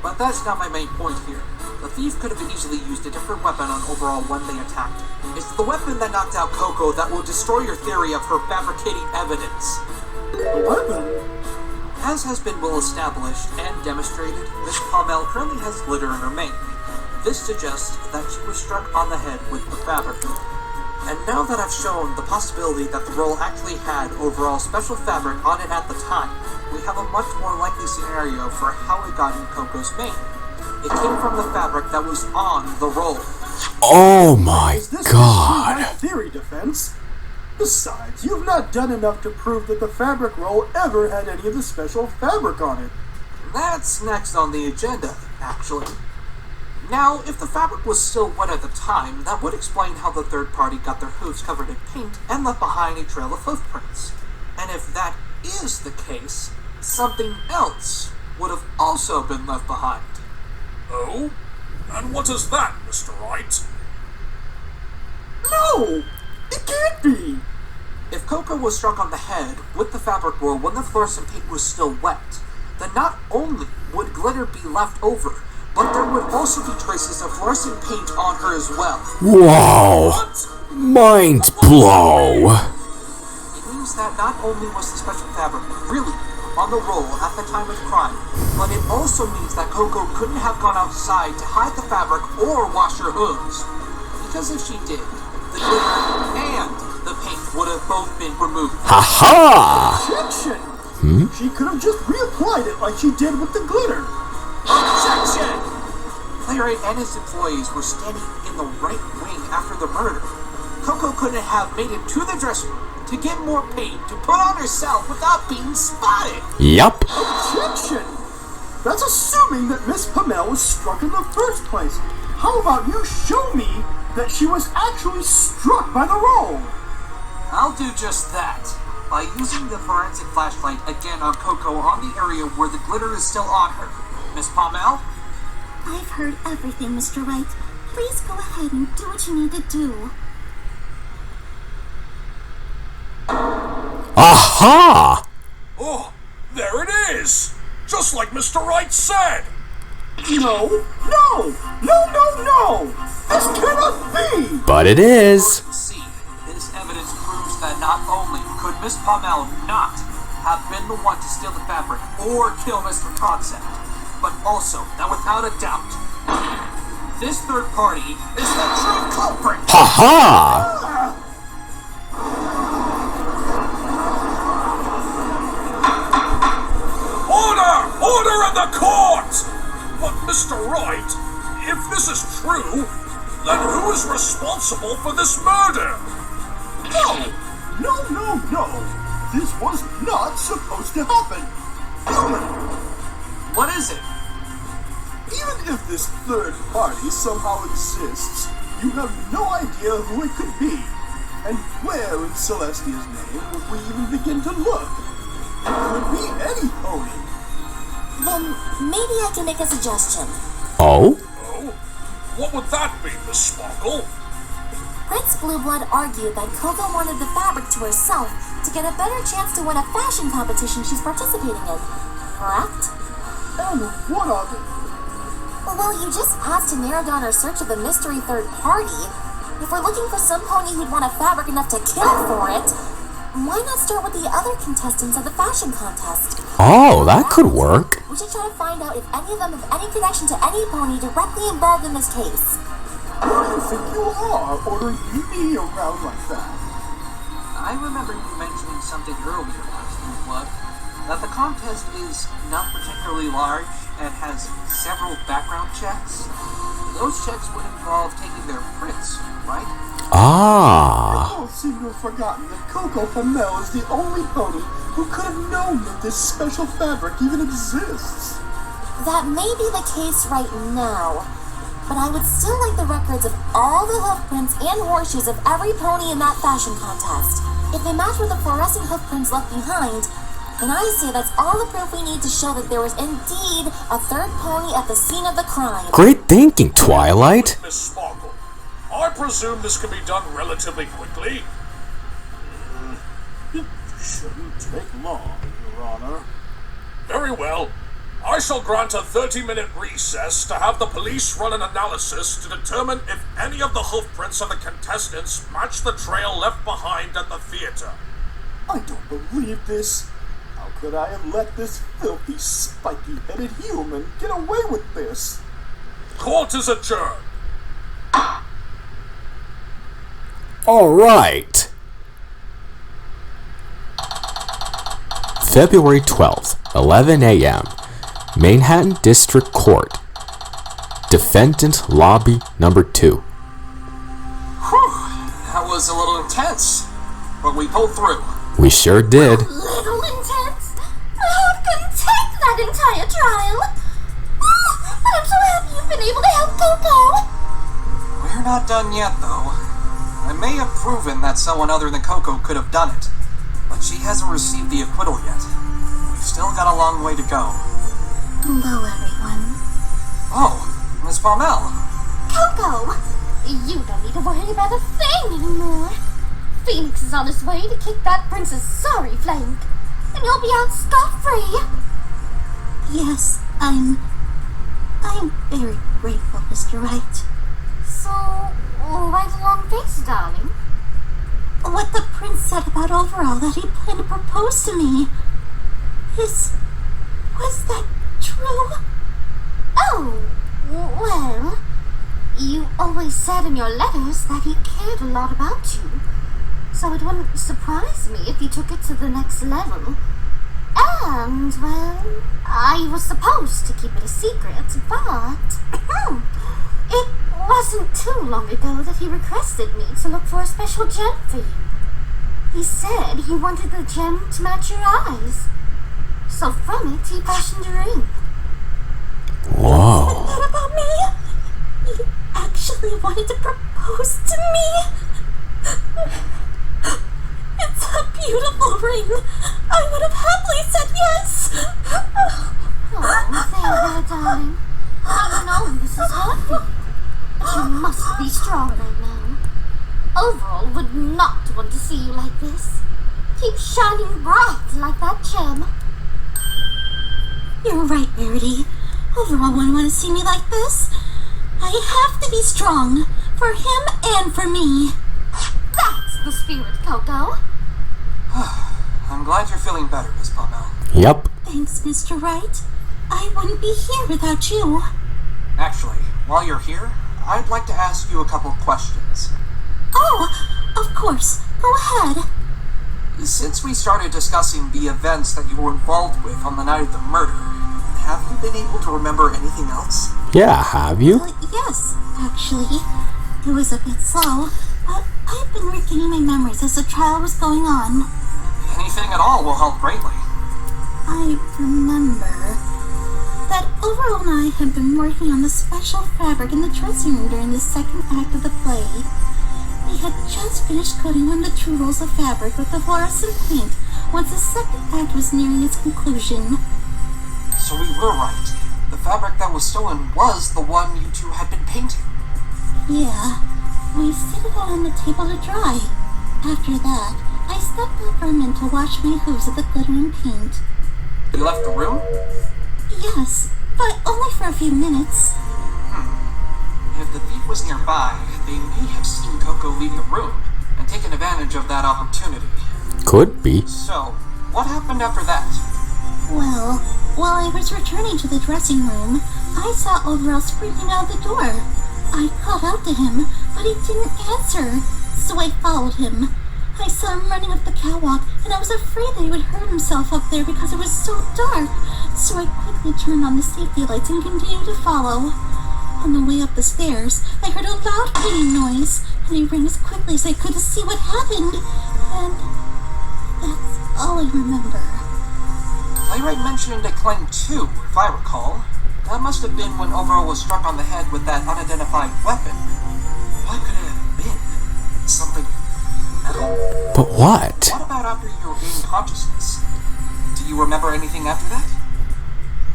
But that's not my main point here. The thief could have easily used a different weapon on Overall when they attacked. It's the weapon that knocked out Coco that will destroy your theory of her fabricating evidence. A weapon? As has been well established and demonstrated, Miss Pommel currently has glitter in her mane. This suggests that she was struck on the head with the fabric. And now that I've shown the possibility that the roll actually had Overall special fabric on it at the time, we have a much more likely scenario for how it got in Coco's mane. It came from the fabric that was on the roll. Oh my Is this god. my theory defense? Besides, you've not done enough to prove that the fabric roll ever had any of the special fabric on it. That's next on the agenda, actually. Now, if the fabric was still wet at the time, that would explain how the third party got their hooves covered in paint and left behind a trail of hoof prints. And if that is the case, something else would have also been left behind. Oh? And what is that, Mr. Wright? No! It can't be! If Coco was struck on the head with the fabric roll when the fluorescent paint was still wet, then not only would glitter be left over, but there would also be traces of fluorescent paint on her as well. Whoa. What? Mind blow. It means that not only was the special fabric really on the roll at the time of the crime, but it also means that Coco couldn't have gone outside to hide the fabric or wash her hooves. Because if she did, the glitter and the paint would have both been removed. Haha. Objection! She could have just reapplied it like she did with the glitter. Objection! Playwright and his employees were standing in the right wing after the murder. Coco couldn't have made it to the dressing room to get more paint to put on herself without being spotted. Yup. Objection! That's assuming that Miss Pommel was struck in the first place. How about you show me that she was actually struck by the roll? I'll do just that. By using the forensic flashlight again on Coco on the area where the glitter is still on her. Miss Pommel? I've heard everything, Mr. Wright. Please go ahead and do what you need to do. Aha! Oh, there it is! Just like Mr. Wright said! No! No! No, no, no! This cannot be! But it is. See, this evidence proves that not only could Miss Pommel not have been the one to steal the fabric or kill Mr. Concept, but also that without a doubt, this third party is the true culprit! Haha! Order in the court! But Mr. Wright, if this is true, then who is responsible for this murder? No! No, no, no! This was not supposed to happen! Human! What is it? Even if this third party somehow exists, you have no idea who it could be. And where in Celestia's name would we even begin to look? It could be any pony. Then maybe I can make a suggestion. Oh? Oh? What would that be, Miss Sparkle? Prince Blueblood argued that Coco wanted the fabric to herself to get a better chance to win a fashion competition she's participating in. Correct? And what of it? Well, you just asked to narrow down our search of the mystery third party. If we're looking for some pony who'd want a fabric enough to kill for it, why not start with the other contestants of the fashion contest? Oh, that could work. We should try to find out if any of them have any connection to any pony directly involved in this case. Who do you think you are, ordering me around like that? I remember you mentioning something earlier, Master Blood, that the contest is not particularly large and has several background checks. Those checks would involve taking their prints, right? Ah. You all seem to have forgotten that Coco Pommel is the only pony who could have known that this special fabric even exists. That may be the case right now, but I would still like the records of all the hoof prints and horseshoes of every pony in that fashion contest. If they match with the fluorescent hoof prints left behind, then I say that's all the proof we need to show that there was indeed a third pony at the scene of the crime. Great thinking, Twilight. Miss Sparkle, I presume this can be done relatively quickly. It shouldn't take long, Your Honor. Very well. I shall grant a 30-minute recess to have the police run an analysis to determine if any of the hoofprints of the contestants match the trail left behind at the theater. I don't believe this. How could I have let this filthy, spiky-headed human get away with this? Court is adjourned. All right. February 12th, 11 a.m. Manhattan District Court. Defendant Lobby Number 2. Whew, that was a little intense, but we pulled through. We sure did. Little intense. My heart couldn't take that entire trial. But I'm so happy you've been able to help Coco. We're not done yet, though. I may have proven that someone other than Coco could have done it, but she hasn't received the acquittal yet. We've still got a long way to go. Hello, everyone. Oh, Miss Palmel. Coco, you don't need to worry about a thing anymore. Phoenix is on his way to kick that prince's sorry flank, and you'll be out scot-free. Yes, I'm very grateful, Mr. Wright. So, why the long face, darling? What the prince said about Overall, that he planned to propose to me, was that true? Oh, well, you always said in your letters that he cared a lot about you, so it wouldn't surprise me if he took it to the next level. And, well, I was supposed to keep it a secret, but it wasn't too long ago that he requested me to look for a special gem for you. He said he wanted the gem to match your eyes. So from it, he fashioned a ring. Whoa. What about me? You actually wanted to propose to me? It's a beautiful ring. I would have happily said yes. Oh, there, darling. I know this is hard for you, but you must be strong right now. Overall would not want to see you like this. Keep shining bright like that gem. You're right, Verity. Overall wouldn't want to see me like this. I have to be strong. For him and for me. That's the spirit, Coco. I'm glad you're feeling better, Miss Palmel. Yep. Thanks, Mr. Wright. I wouldn't be here without you. Actually, while you're here, I'd like to ask you a couple questions. Oh, of course. Go ahead. Since we started discussing the events that you were involved with on the night of the murder, have you been able to remember anything else? Yeah, have you? Yes, actually. It was a bit slow, but I've been regaining my memories as the trial was going on. Anything at all will help greatly. I remember that Overall and I had been working on the special fabric in the dressing room during the second act of the play. We had just finished coating on the true rolls of fabric with the fluorescent paint once the second act was nearing its conclusion. So we were right. The fabric that was stolen was the one you two had been painting. Yeah, we set it out on the table to dry. After that, I stepped out for a minute to wash my hooves of the glittering paint. You left the room? Yes, but only for a few minutes. If the thief was nearby, they may have seen Coco leave the room and taken advantage of that opportunity. Could be. So, what happened after that? Well, while I was returning to the dressing room, I saw Overall sprinting out the door. I called out to him, but he didn't answer, so I followed him. I saw him running up the catwalk, and I was afraid that he would hurt himself up there because it was so dark, so I quickly turned on the safety lights and continued to follow. On the way up the stairs, I heard a loud clicking noise, and I ran as quickly as I could to see what happened, and that's all I remember. Playwright mentioned a clang too, if I recall. That must have been when Overall was struck on the head with that unidentified weapon. What could it have been? Something metal? But what? What about after you regained consciousness? Do you remember anything after that?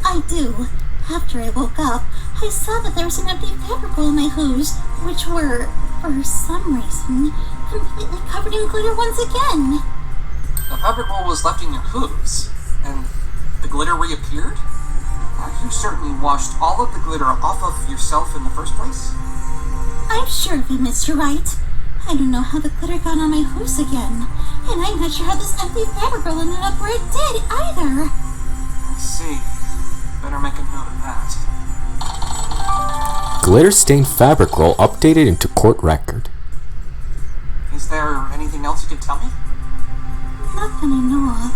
I do. After I woke up, I saw that there was an empty fabric roll in my hooves, which were, for some reason, completely covered in glitter once again. The fabric roll was left in your hooves, and the glitter reappeared? Are you certain you washed all of the glitter off of yourself in the first place? I'm sure of it, Mr. Wright. I don't know how the glitter got on my hooves again, and I'm not sure how this empty fabric roll ended up where it did either. I see. Better make a note of that. Glitter-stained fabric roll updated into court record. Is there anything else you can tell me? Not that I know of.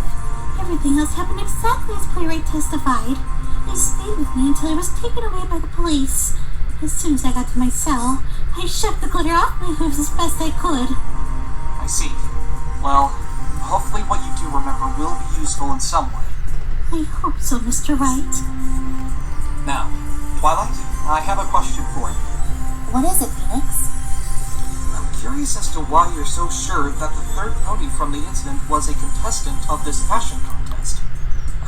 Everything else happened exactly as Playwright testified. He stayed with me until I was taken away by the police. As soon as I got to my cell, I shoved the glitter off my hooves as best I could. I see. Well, hopefully what you do remember will be useful in some way. I hope so, Mr. Wright. Now, Twilight, I have a question for you. What is it, Phoenix? I'm curious as to why you're so sure that the third pony from the incident was a contestant of this fashion contest.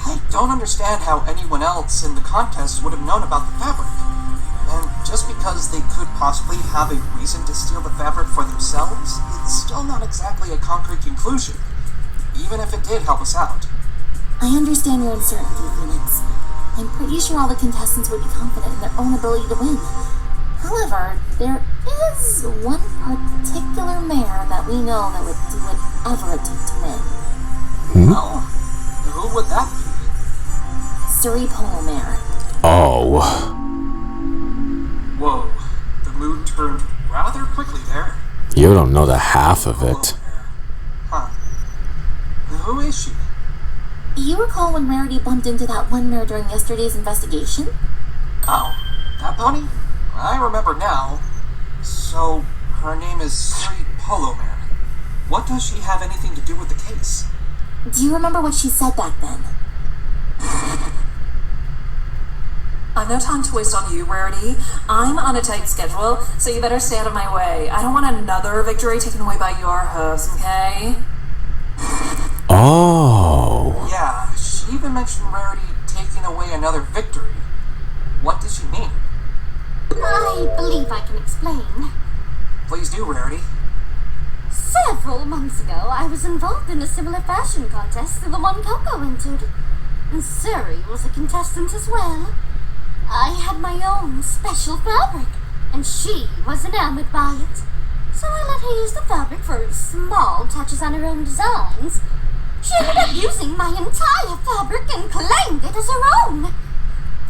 I don't understand how anyone else in the contest would have known about the fabric. And just because they could possibly have a reason to steal the fabric for themselves, it's still not exactly a concrete conclusion, even if it did help us out. I understand your uncertainty, Phoenix. I'm pretty sure all the contestants would be confident in their own ability to win. However, there is one particular mare that we know that would do whatever it took to win. Well, who would that be? Surrey Polo Mare. Oh. Whoa, the mood turned rather quickly there. You don't know the half of it. Huh. Who is she? You recall when Rarity bumped into that one mare during yesterday's investigation? Oh, that pony? I remember now. So, her name is Surrey Polo Mare. What does she have anything to do with the case? Do you remember what she said back then? I've no time to waste on you, Rarity. I'm on a tight schedule, so you better stay out of my way. I don't want another victory taken away by your hooves, okay? Oh. Yeah, she even mentioned Rarity taking away another victory. What did she mean? I believe I can explain. Please do, Rarity. Several months ago, I was involved in a similar fashion contest to the one Coco entered. And Surrey was a contestant as well. I had my own special fabric, and she was enamored by it. So I let her use the fabric for small touches on her own designs. She ended up using my entire fabric and claimed it as her own.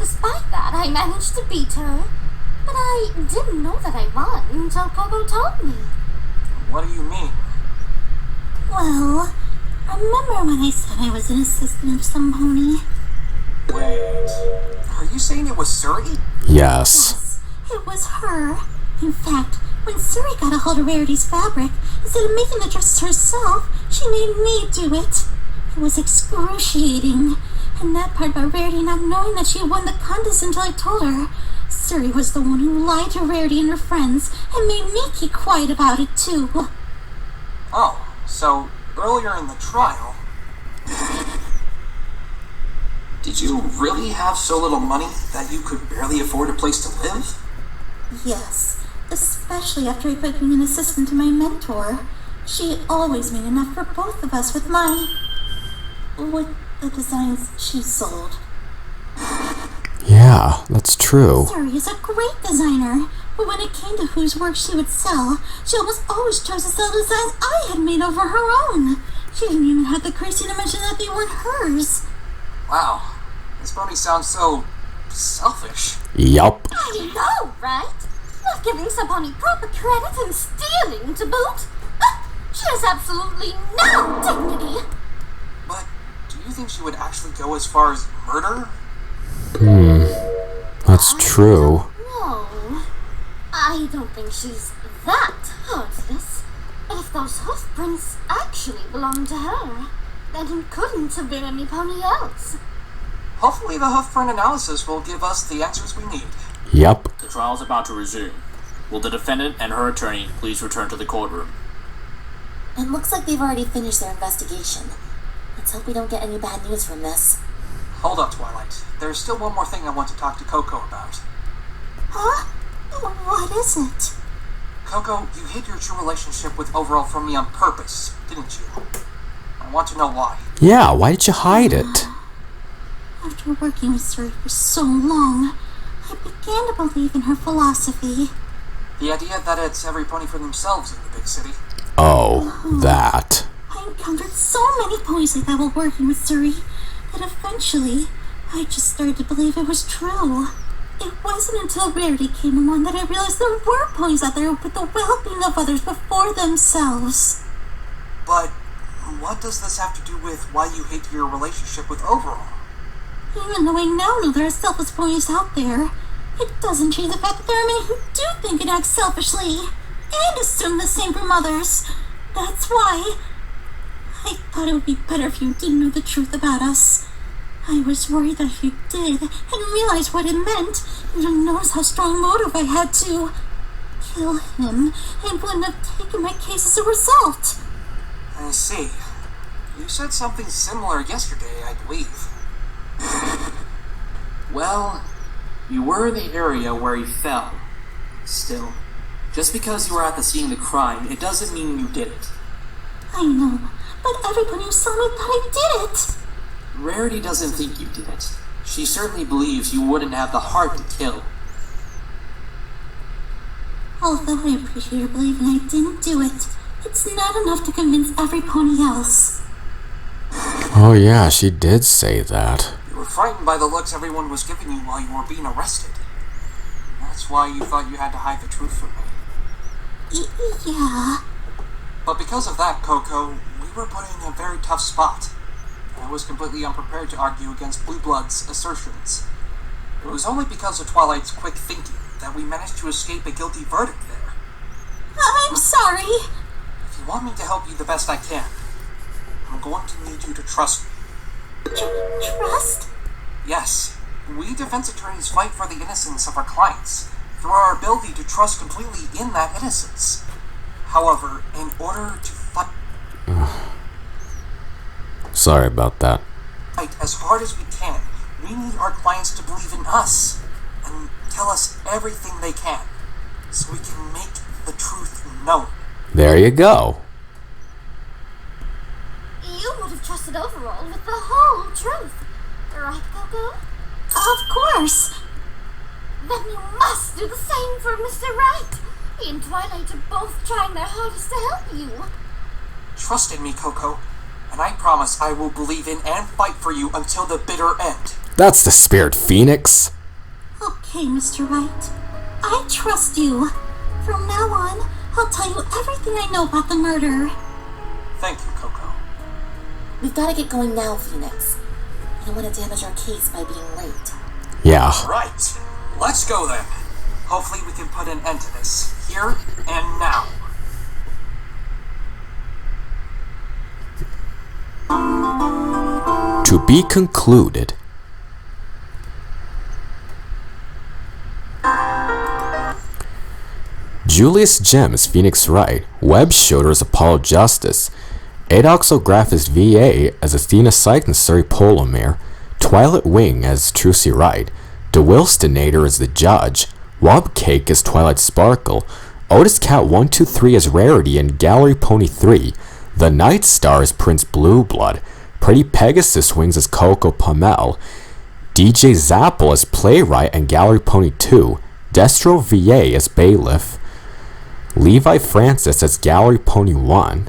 Despite that, I managed to beat her. But I didn't know that I won until Coco told me. What do you mean? Well, remember when I said I was an assistant of some pony? Wait, are you saying it was Surrey? Yes. It was her. In fact, when Surrey got a hold of Rarity's fabric, instead of making the dress herself, she made me do it. It was excruciating. And that part about Rarity not knowing that she won the contest until I told her. Surrey was the one who lied to Rarity and her friends and made me keep quiet about it too. Oh, so earlier in the trial... Did you really have so little money that you could barely afford a place to live? Yes, especially after I quit being an assistant to my mentor. She always made enough for both of us with the designs she sold. Yeah, that's true. Surrey is a great designer, but when it came to whose work she would sell, she almost always chose to sell designs I had made over her own. She didn't even have the courage to mention that they weren't hers. Wow, this pony sounds so selfish. Yup. I know, right? Not giving somebody proper credit and stealing to boot. She has absolutely no dignity. But do you think she would actually go as far as murder? That's true. No, I don't think she's that heartless. But if those hoof prints actually belong to her, then it couldn't have been any pony else. Hopefully the hoofprint analysis will give us the answers we need. Yep. The trial is about to resume. Will the defendant and her attorney please return to the courtroom? It looks like they've already finished their investigation. Let's hope we don't get any bad news from this. Hold up, Twilight. There's still one more thing I want to talk to Coco about. Huh? What is it? Coco, you hid your true relationship with Overall from me on purpose, didn't you? I want to know why. Yeah, why did you hide it? After after working with Suri for so long, I began to believe in her philosophy. The idea that it's every pony for themselves in the big city. Oh, that. I encountered so many ponies like that while working with Suri that eventually I just started to believe it was true. It wasn't until Rarity came along that I realized there were ponies out there who put the well-being of others before themselves. But what does this have to do with why you hate your relationship with Overall? Even though I now know there are selfless ponies out there, it doesn't change the fact that there are many who do think and act selfishly, and assume the same from others. That's why I thought it would be better if you didn't know the truth about us. I was worried that if you did, and realized what it meant, you'd have noticed how strong motive I had to kill him, and wouldn't have taken my case as a result. I see. You said something similar yesterday, I believe. Well, you were in the area where he fell. Still, just because you were at the scene of the crime, it doesn't mean you did it. I know, but everybody who saw me thought I did it. Rarity doesn't think you did it. She certainly believes you wouldn't have the heart to kill. Although I appreciate her believing I didn't do it, it's not enough to convince every pony else. Oh yeah, she did say that. You were frightened by the looks everyone was giving you while you were being arrested. That's why you thought you had to hide the truth from me. Yeah. But because of that, Coco, we were put in a very tough spot. I was completely unprepared to argue against Blue Blood's assertions. It was only because of Twilight's quick thinking that we managed to escape a guilty verdict there. I'm sorry. If you want me to help you the best I can, I'm going to need you to trust me. Trust? Yes. We defense attorneys fight for the innocence of our clients through our ability to trust completely in that innocence. However, in order to fight Sorry about that. as hard as we can, we need our clients to believe in us and tell us everything they can so we can make the truth known. There you go. You would have trusted Overall with the whole truth, right, Coco? Of course. Then you must do the same for Mr. Right. He and Twilight are both trying their hardest to help you. Trust in me, Coco, and I promise I will believe in and fight for you until the bitter end. That's the spirit, Phoenix. Okay, Mr. Right. I trust you. From now on, I'll tell you everything I know about the murder. Thank you, Coco. We've got to get going now, Phoenix. I don't want to damage our case by being late. Yeah. Right. Let's go then. Hopefully we can put an end to this, here and now. To be concluded. Julius Jem as Phoenix Wright, Webb Schroeder as Apollo Justice, Adoxographist VA as Athena Syke and Suri Polomere, Twilight Wing as Trucy Wright, DeWilstonator as the Judge, Wobcake as Twilight Sparkle, Otis Cat 123 as Rarity and Gallery Pony 3, The Night Star as Prince Blueblood, Pretty Pegasus Wings as Coco Pummel, DJ Zapple as Playwright and Gallery Pony 2, Destro VA as Bailiff, Levi Francis as Gallery Pony 1.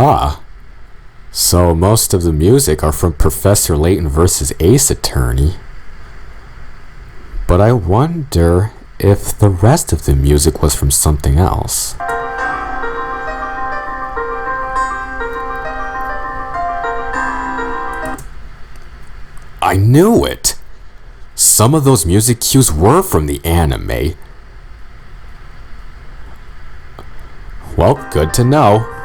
Ah, so most of the music are from Professor Layton vs. Ace Attorney. But I wonder if the rest of the music was from something else. I knew it! Some of those music cues were from the anime. Well, good to know.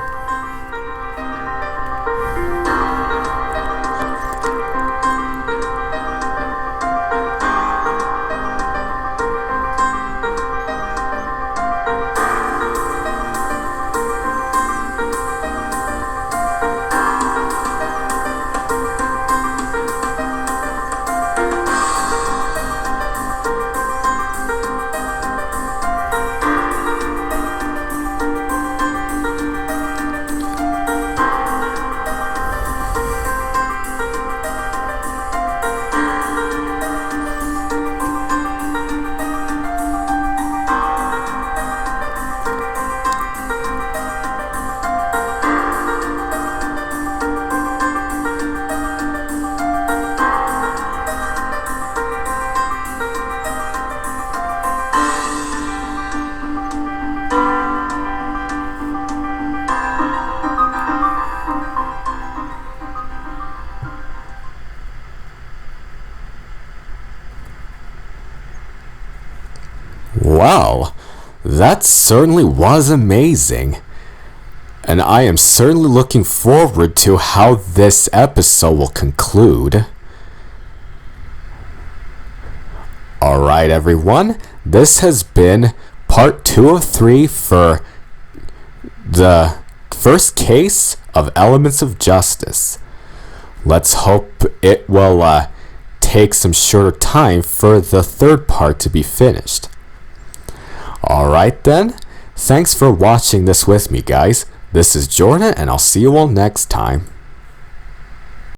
Well, that certainly was amazing. And I am certainly looking forward to how this episode will conclude. Alright everyone, this has been part 2 of 3 for the first case of Elements of Justice. Let's hope it will take some shorter time for the third part to be finished. Alright then, thanks for watching this with me guys. This is Jordan and I'll see you all next time.